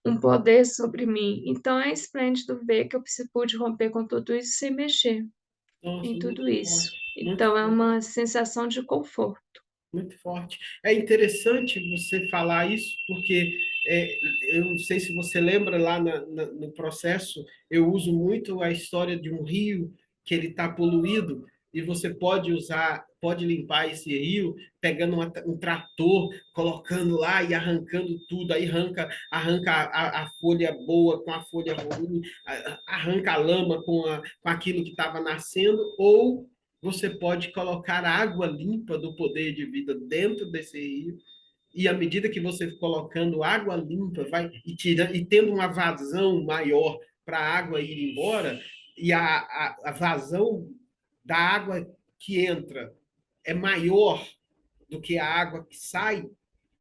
um poder sobre mim. Então é esplêndido ver que eu pude romper com tudo isso sem mexer Nossa, em muito tudo isso. forte, muito Então é forte. uma sensação de conforto. Muito forte. É interessante você falar isso, porque eu não sei se você lembra lá no processo, eu uso muito a história de um rio que ele está poluído e você pode usar, pode limpar esse rio pegando um trator, colocando lá e arrancando tudo, aí arranca a folha boa com a folha ruim, arranca a lama com aquilo que estava nascendo, ou você pode colocar água limpa do poder de vida dentro desse rio, e à medida que você for colocando água limpa, vai e tendo uma vazão maior para a água ir embora, e a vazão da água que entra é maior do que a água que sai,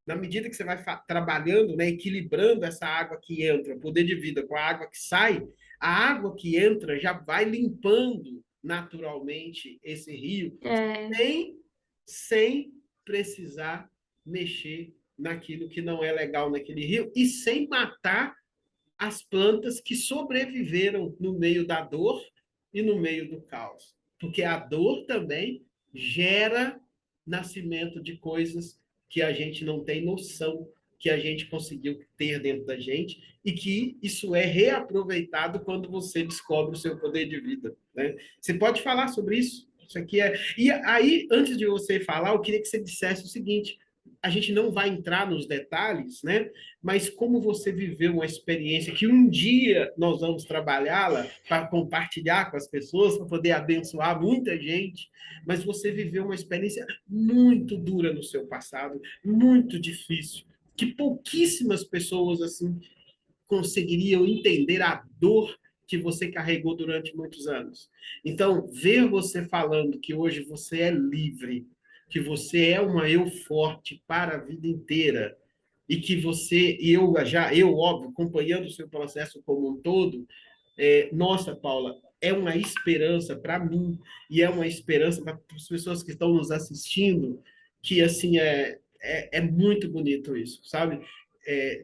na medida que você vai trabalhando, né, equilibrando essa água que entra, poder de vida, com a água que sai, a água que entra já vai limpando naturalmente esse rio, É, sem, sem precisar mexer naquilo que não é legal naquele rio e sem matar as plantas que sobreviveram no meio da dor e no meio do caos. Porque a dor também gera nascimento de coisas que a gente não tem noção que a gente conseguiu ter dentro da gente e que isso é reaproveitado quando você descobre o seu poder de vida, né? Você pode falar sobre isso? Isso aqui é. E aí, antes de você falar, eu queria que você dissesse o seguinte: a gente não vai entrar nos detalhes, né? Mas como você viveu uma experiência que um dia nós vamos trabalhá-la para compartilhar com as pessoas, para poder abençoar muita gente, mas você viveu uma experiência muito dura no seu passado, muito difícil, que pouquíssimas pessoas assim conseguiriam entender a dor que você carregou durante muitos anos. Então, ver você falando que hoje você é livre, que você é uma eu forte para a vida inteira, e que você, e eu, óbvio, acompanhando o seu processo como um todo, nossa, Paula, é uma esperança para mim e é uma esperança para as pessoas que estão nos assistindo, que assim é muito bonito isso, sabe?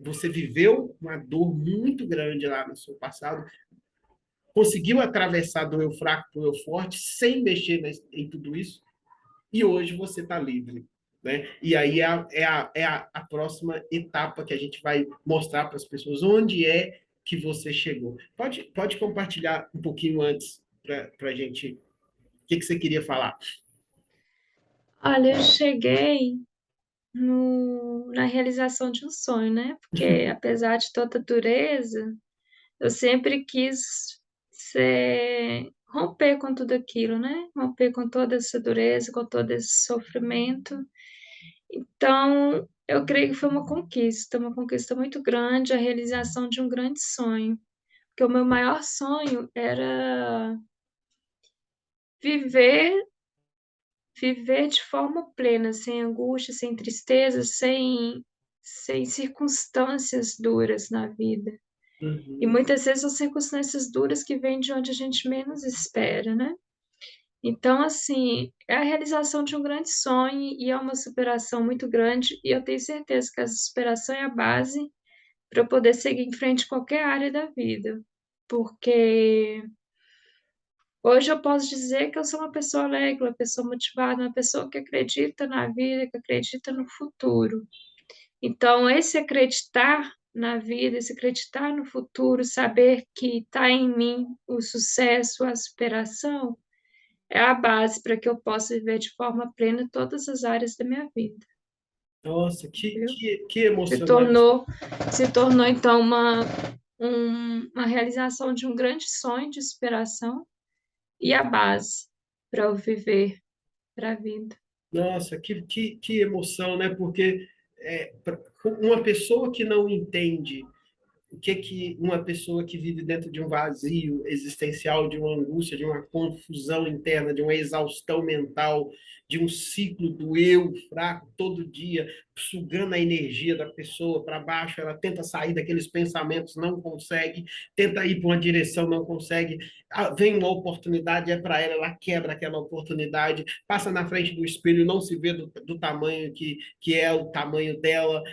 Você viveu uma dor muito grande lá no seu passado, conseguiu atravessar do eu fraco para o eu forte sem mexer em tudo isso, e hoje você está livre. Né? E aí a próxima etapa que a gente vai mostrar para as pessoas onde é que você chegou. Pode compartilhar um pouquinho antes para a gente. O que você queria falar? olha, eu cheguei na realização de um sonho, né? Porque apesar de toda dureza, eu sempre quis romper com tudo aquilo, né? Romper com toda essa dureza, com todo esse sofrimento. Então, eu creio que foi uma conquista muito grande, a realização de um grande sonho. Porque o meu maior sonho era viver, viver de forma plena, sem angústia, sem tristeza, sem circunstâncias duras na vida. E Uhum. muitas vezes são circunstâncias duras que vêm de onde a gente menos espera, né? Então, assim, é a realização de um grande sonho e é uma superação muito grande, e eu tenho certeza que essa superação é a base para eu poder seguir em frente em qualquer área da vida. Porque hoje eu posso dizer que eu sou uma pessoa alegre, uma pessoa motivada, uma pessoa que acredita na vida, que acredita no futuro. Então, esse acreditar na vida, esse acreditar no futuro, saber que está em mim o sucesso, a superação, é a base para que eu possa viver de forma plena todas as áreas da minha vida, Nossa, viu? que Se emocionante. tornou, se tornou então uma realização de um grande sonho de superação e a base para eu viver para a vida. Nossa, que emoção, né? Porque uma pessoa que não entende o que uma pessoa que vive dentro de um vazio existencial, de uma angústia, de uma confusão interna, de uma exaustão mental, de um ciclo do eu fraco todo dia, sugando a energia da pessoa para baixo, ela tenta sair daqueles pensamentos, não consegue, tenta ir para uma direção, não consegue, vem uma oportunidade, é para ela, ela quebra aquela oportunidade, passa na frente do espelho, não se vê do tamanho que é o tamanho dela,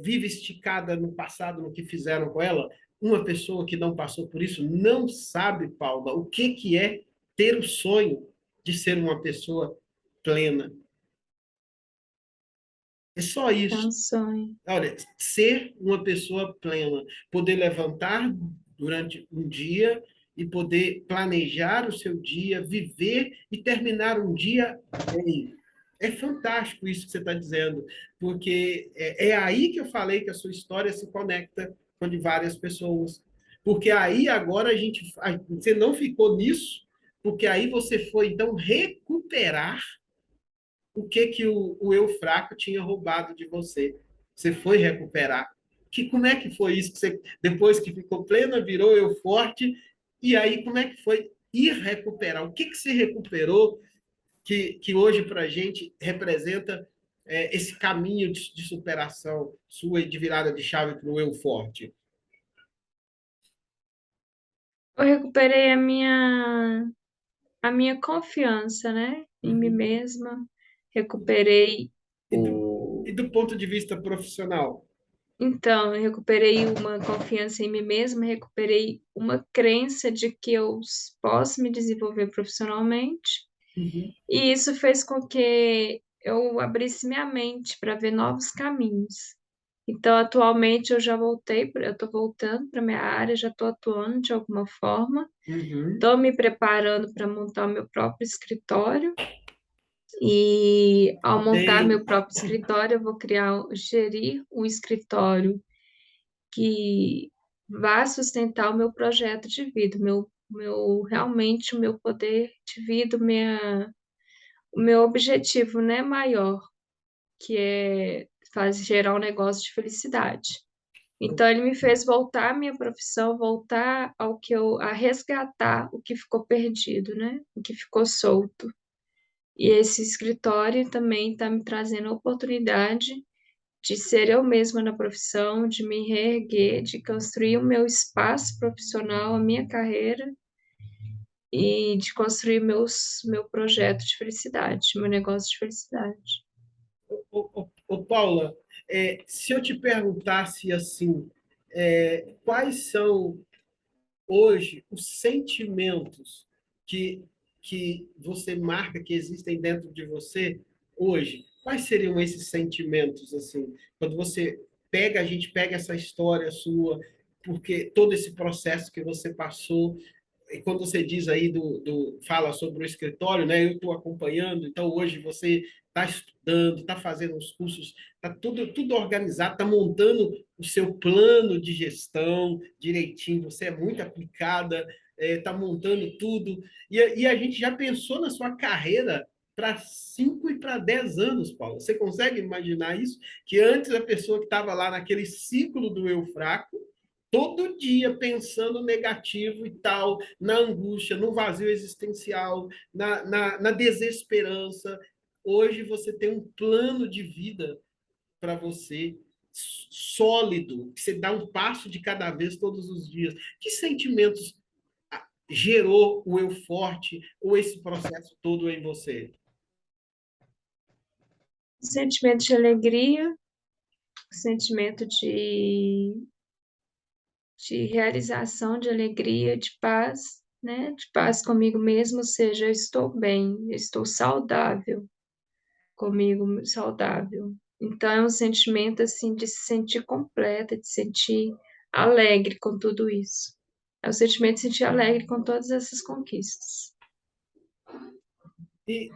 vive esticada no passado, no que fizeram com ela. Uma pessoa que não passou por isso não sabe, Paula, o que é ter o sonho de ser uma pessoa plena. É só É um isso. sonho. Olha, ser uma pessoa plena, poder levantar durante um dia e poder planejar o seu dia, viver e terminar um dia bem. É fantástico isso que você está dizendo, porque é aí que eu falei que a sua história se conecta com a de várias pessoas. Porque aí agora você não ficou nisso, porque aí você foi então recuperar o que o eu fraco tinha roubado de você. Você foi recuperar. Como é que foi isso que você, depois que ficou plena, virou eu forte, e aí como é que foi ir recuperar? O que você recuperou que hoje para a gente representa esse caminho de superação sua e de virada de chave para o eu forte? Eu recuperei a minha confiança, né, em mim Uhum. mesma. Recuperei E e o do ponto de vista profissional? Então, eu recuperei uma confiança em mim mesma, recuperei uma crença de que eu posso me desenvolver profissionalmente, Uhum. e isso fez com que eu abrisse minha mente para ver novos caminhos. Então, atualmente eu estou voltando para minha área, já estou atuando de alguma forma, Uhum. estou me preparando para montar o meu próprio escritório. E ao montar Tem. meu próprio escritório, eu vou gerir um escritório que vá sustentar o meu projeto de vida, realmente o meu poder de vida, o meu objetivo, né, maior, que é gerar um negócio de felicidade. Então ele me fez voltar à minha profissão, voltar a resgatar o que ficou perdido, né? O que ficou solto. E esse escritório também está me trazendo a oportunidade de ser eu mesma na profissão, de me reerguer, de construir o meu espaço profissional, a minha carreira e de construir meu projeto de felicidade, meu negócio de felicidade. Paula, se eu te perguntasse assim, quais são hoje os sentimentos que, que você marca que existem dentro de você hoje, quais seriam esses sentimentos assim? Quando você pega, a gente pega essa história sua, porque todo esse processo que você passou, e quando você diz aí fala sobre o escritório, né? Eu estou acompanhando, então hoje você está estudando, está fazendo os cursos, está tudo organizado, está montando o seu plano de gestão direitinho, você é muito aplicada, está montando tudo, e a gente já pensou na sua carreira para 5 e para 10 anos, Paulo. Você consegue imaginar isso? Que antes a pessoa que estava lá naquele ciclo do eu fraco, todo dia pensando negativo e tal, na angústia, no vazio existencial, na desesperança. Hoje você tem um plano de vida para você sólido, que você dá um passo de cada vez todos os dias. Que sentimentos gerou o eu forte ou esse processo todo em você? Sentimento de alegria, sentimento de realização, de alegria, de paz, né? De paz comigo mesmo, ou seja, eu estou bem, eu estou saudável comigo, saudável. Então é um sentimento assim de se sentir completa, de se sentir alegre com tudo isso. É o sentimento de se sentir alegre com todas essas conquistas. E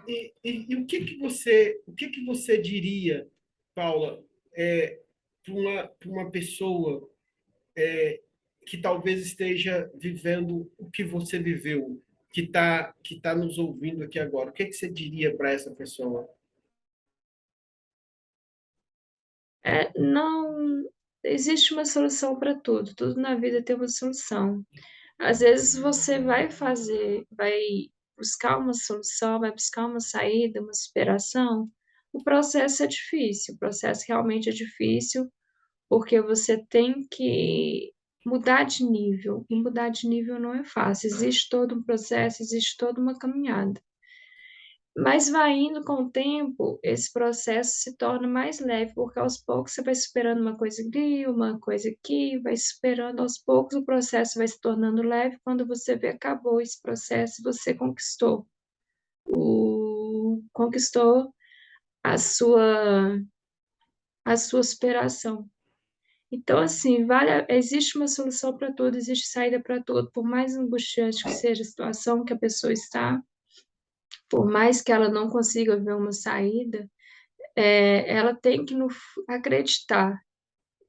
o que que você diria, Paula, para uma pessoa que talvez esteja vivendo o que você viveu, que tá nos ouvindo aqui agora? O que que você diria para essa pessoa? Não existe uma solução para tudo, tudo na vida tem uma solução. Às vezes você vai buscar uma solução, vai buscar uma saída, uma superação. O processo é difícil, o processo realmente é difícil, porque você tem que mudar de nível, e mudar de nível não é fácil. Existe todo um processo, existe toda uma caminhada. Mas vai indo com o tempo, esse processo se torna mais leve, porque aos poucos você vai superando uma coisa ali, uma coisa aqui, vai superando aos poucos, o processo vai se tornando leve. Quando você vê, acabou esse processo, você conquistou a a sua superação. Então, assim, existe uma solução para tudo, existe saída para tudo, por mais angustiante que seja a situação que a pessoa está, por mais que ela não consiga ver uma saída, ela tem que acreditar,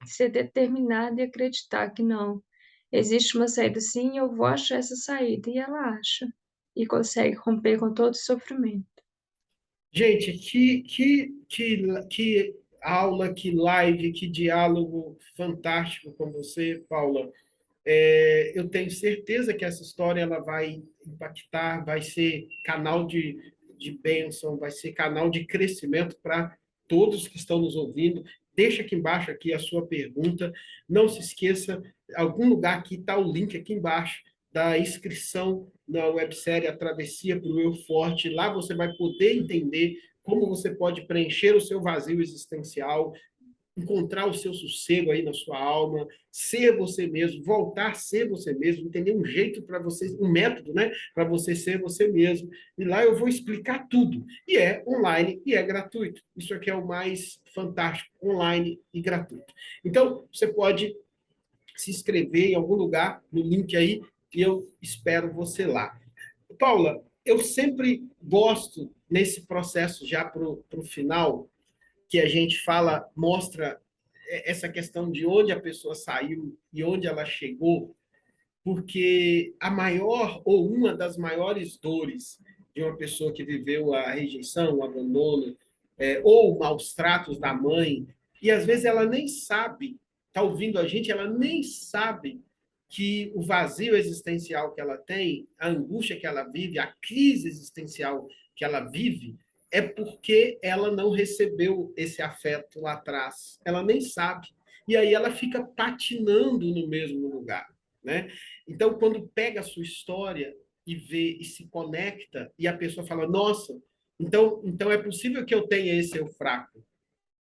ser determinada e acreditar que não. Existe uma saída sim, eu vou achar essa saída. E ela acha. E consegue romper com todo o sofrimento. Gente, que aula, que live, que diálogo fantástico com você, Paula. Eu tenho certeza que essa história ela vai impactar, vai ser canal de bênção, vai ser canal de crescimento para todos que estão nos ouvindo. Deixa aqui embaixo aqui a sua pergunta. Não se esqueça, algum lugar aqui está o link aqui embaixo da inscrição na websérie A Travessia para o Eu Forte. Lá você vai poder entender como você pode preencher o seu vazio existencial, encontrar o seu sossego aí na sua alma, ser você mesmo, voltar a ser você mesmo, entender um jeito para você, um método, né, para você ser você mesmo. E lá eu vou explicar tudo. E é online e é gratuito. Isso aqui é o mais fantástico, online e gratuito. Então, você pode se inscrever em algum lugar no link aí e eu espero você lá. Paula, eu sempre gosto nesse processo já para o final que a gente fala, mostra essa questão de onde a pessoa saiu e onde ela chegou, porque a maior ou uma das maiores dores de uma pessoa que viveu a rejeição, o abandono, ou maus tratos da mãe, e às vezes ela nem sabe, está ouvindo a gente, ela nem sabe que o vazio existencial que ela tem, a angústia que ela vive, a crise existencial que ela vive, é porque ela não recebeu esse afeto lá atrás. Ela nem sabe. E aí ela fica patinando no mesmo lugar, né? Então, quando pega a sua história e vê e se conecta, e a pessoa fala: Nossa, então é possível que eu tenha esse eu fraco.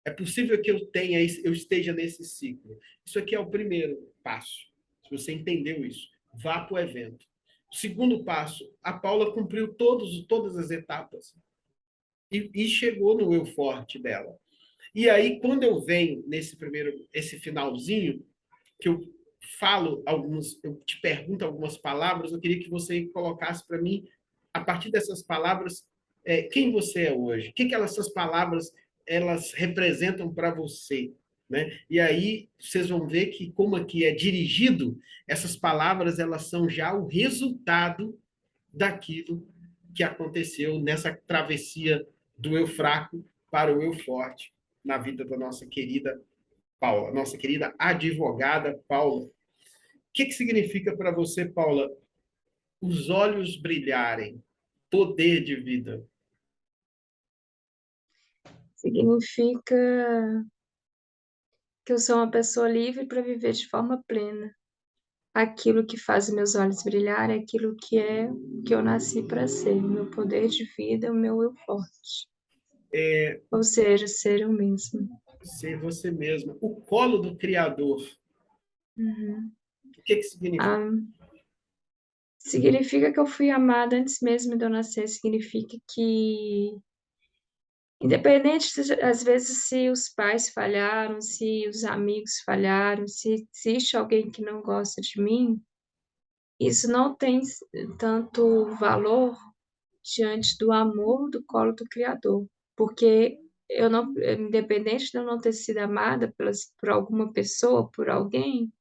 É possível que eu esteja nesse ciclo. Isso aqui é o primeiro passo. Se você entendeu isso, vá para o evento. O segundo passo, a Paula cumpriu todas as etapas e chegou no eu forte dela. E aí, quando eu venho esse finalzinho, que eu eu te pergunto algumas palavras, eu queria que você colocasse para mim, a partir dessas palavras, quem você é hoje, o que essas palavras elas representam para você, né? E aí vocês vão ver que como aqui é dirigido, essas palavras elas são já o resultado daquilo que aconteceu nessa travessia do eu fraco para o eu forte na vida da nossa querida Paula, nossa querida advogada Paula. O que significa para você, Paula, os olhos brilharem, poder de vida? Significa que eu sou uma pessoa livre para viver de forma plena. Aquilo que faz meus olhos brilhar é aquilo que eu nasci para ser, o meu poder de vida, o meu eu forte. Ou seja, ser eu mesmo. Ser você mesma. O colo do Criador. Uhum. O que significa? Ah, significa que eu fui amada antes mesmo de eu nascer, significa que, independente, às vezes, se os pais falharam, se os amigos falharam, se existe alguém que não gosta de mim, isso não tem tanto valor diante do amor do colo do Criador, porque eu não, independente de eu não ter sido amada por alguma pessoa, por alguém,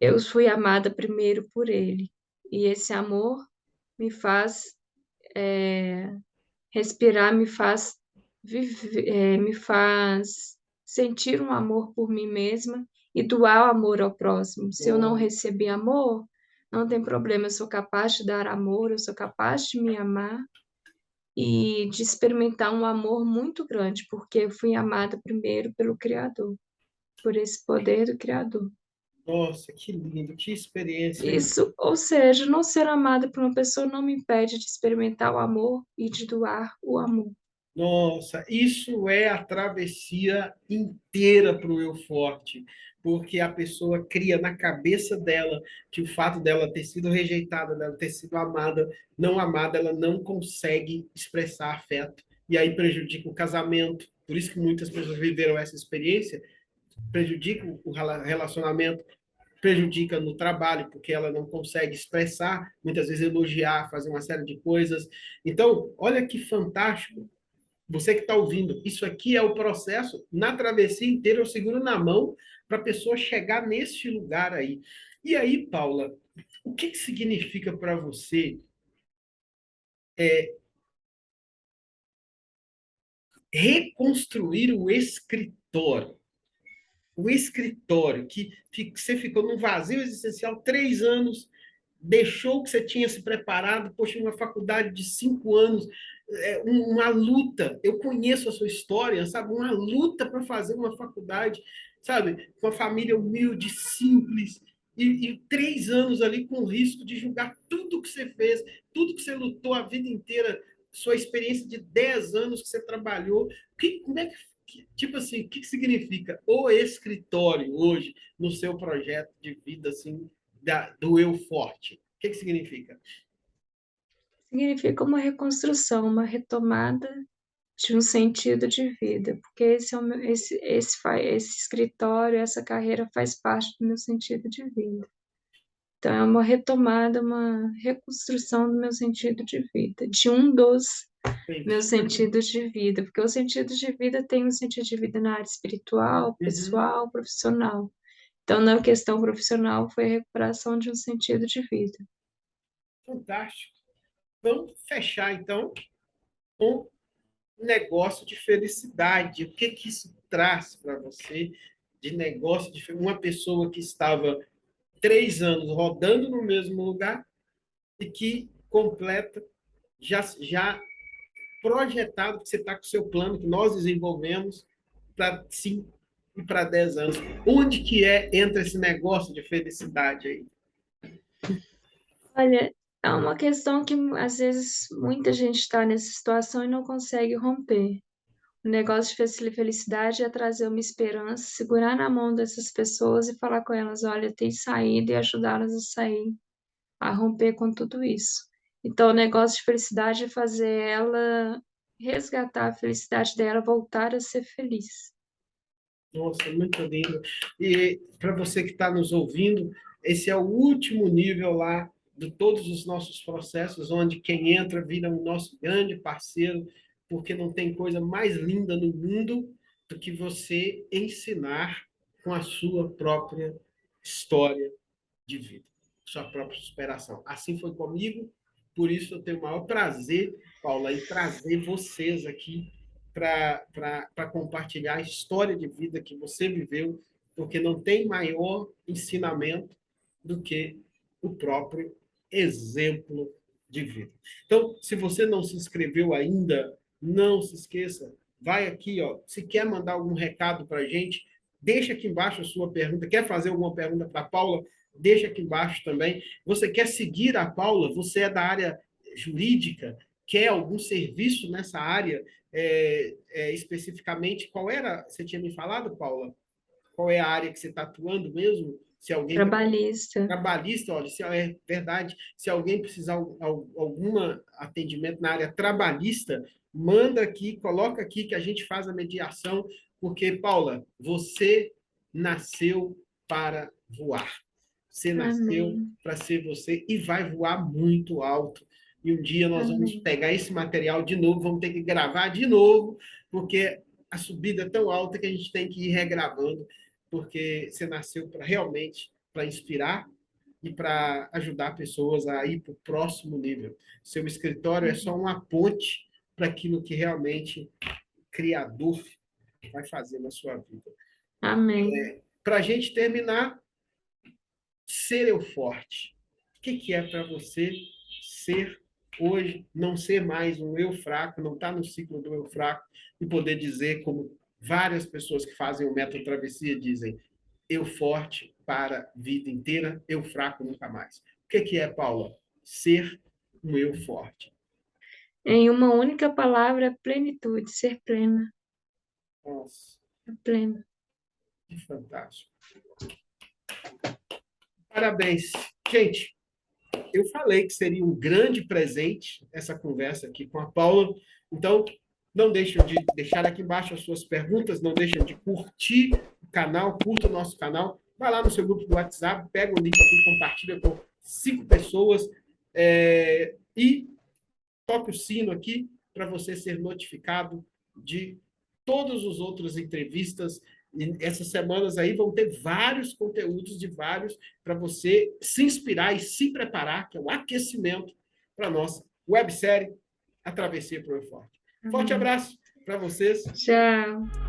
eu fui amada primeiro por Ele. E esse amor me faz respirar, me faz sentir um amor por mim mesma e doar o amor ao próximo. Se eu não Oh, recebi amor, não tem problema, eu sou capaz de dar amor, eu sou capaz de me amar e de experimentar um amor muito grande, porque eu fui amada primeiro pelo Criador, por esse poder do Criador. nossa, que lindo, que experiência, hein? Isso, ou seja, não ser amada por uma pessoa não me impede de experimentar o amor e de doar o amor. Nossa, isso é a travessia inteira para o eu forte, porque a pessoa cria na cabeça dela que o fato dela ter sido rejeitada, dela ter sido amada, ela não consegue expressar afeto, e aí prejudica o casamento. Por isso que muitas pessoas viveram essa experiência, prejudica o relacionamento, prejudica no trabalho, porque ela não consegue expressar, muitas vezes elogiar, fazer uma série de coisas. Então, olha que fantástico. Você que está ouvindo, isso aqui é o processo. Na travessia inteira, eu seguro na mão para a pessoa chegar nesse lugar aí. E aí, Paula, o que significa para você reconstruir o escritório? O escritório, que você ficou num vazio existencial 3 anos, deixou que você tinha se preparado, poxa, uma faculdade de 5 anos, uma luta. Eu conheço a sua história, sabe? Uma luta para fazer uma faculdade, sabe? Com uma família humilde, simples, e 3 anos ali com o risco de julgar tudo que você fez, tudo que você lutou a vida inteira, sua experiência de 10 anos que você trabalhou. Como é tipo assim, o que significa o escritório hoje no seu projeto de vida, assim, do eu forte? O que significa? Significa uma reconstrução, uma retomada de um sentido de vida, porque esse, é o meu, esse escritório, essa carreira faz parte do meu sentido de vida. Então, é uma retomada, uma reconstrução do meu sentido de vida, de um dos meus sentidos de vida, porque o sentido de vida tem um sentido de vida na área espiritual, Uhum, pessoal, profissional. Então, na questão profissional, foi a recuperação de um sentido de vida. fantástico. Vamos fechar, então, com negócio de felicidade. O que isso traz para você de negócio de uma pessoa que estava 3 anos rodando no mesmo lugar e que completa, já projetado, que você está com o seu plano, que nós desenvolvemos para 5 e para 10 anos. Onde que entra esse negócio de felicidade aí? Olha, é uma questão que às vezes muita gente está nessa situação e não consegue romper. O negócio de felicidade é trazer uma esperança, segurar na mão dessas pessoas e falar com elas, olha, tem saída e ajudá-las a sair, a romper com tudo isso. Então, o negócio de felicidade é fazer ela resgatar a felicidade dela, voltar a ser feliz. Nossa, muito lindo. E para você que está nos ouvindo, esse é o último nível lá de todos os nossos processos, onde quem entra vira o nosso grande parceiro, porque não tem coisa mais linda no mundo do que você ensinar com a sua própria história de vida, sua própria superação. Assim foi comigo, por isso eu tenho o maior prazer, Paula, em trazer vocês aqui para compartilhar a história de vida que você viveu, porque não tem maior ensinamento do que o próprio exemplo de vida. Então, se você não se inscreveu ainda, não se esqueça, vai aqui, ó, se quer mandar algum recado para a gente, deixa aqui embaixo a sua pergunta. Quer fazer alguma pergunta para a Paula? Deixa aqui embaixo também. Você quer seguir a Paula? Você é da área jurídica? quer algum serviço nessa área, especificamente, qual era? Você tinha me falado, Paula? Qual é a área que você está atuando mesmo? Se alguém Trabalhista. trabalhista, olha, se é verdade, se alguém precisar algum atendimento na área trabalhista, manda aqui, coloca aqui que a gente faz a mediação, porque, Paula, você nasceu para voar. Você nasceu Amém. para ser você e vai voar muito alto. E um dia nós vamos Amém. pegar esse material de novo, vamos ter que gravar de novo, porque a subida é tão alta que a gente tem que ir regravando, porque você nasceu para realmente para inspirar e para ajudar pessoas a ir para o próximo nível. Seu escritório é só uma ponte para aquilo que realmente o Criador vai fazer na sua vida. Amém. Para a gente terminar, ser eu forte. O que é para você ser hoje, não ser mais um eu fraco, não estar no ciclo do eu fraco e poder dizer, como várias pessoas que fazem o método travessia dizem, eu forte para a vida inteira, eu fraco nunca mais. O que é, Paula? Ser um eu forte. Em uma única palavra, plenitude, ser plena. Nossa, Plena. que fantástico. Parabéns. Gente, eu falei que seria um grande presente essa conversa aqui com a Paula. Então, não deixem de deixar aqui embaixo as suas perguntas, não deixem de curtir o canal, curta o nosso canal. Vai lá no seu grupo do WhatsApp, pega o link aqui, compartilha com 5 pessoas e toque o sino aqui para você ser notificado de todas as outras entrevistas. E essas semanas aí vão ter vários conteúdos de vários para você se inspirar e se preparar, que é o aquecimento para a nossa websérie A Travessia para o Eu Forte. Forte abraço para vocês. Tchau.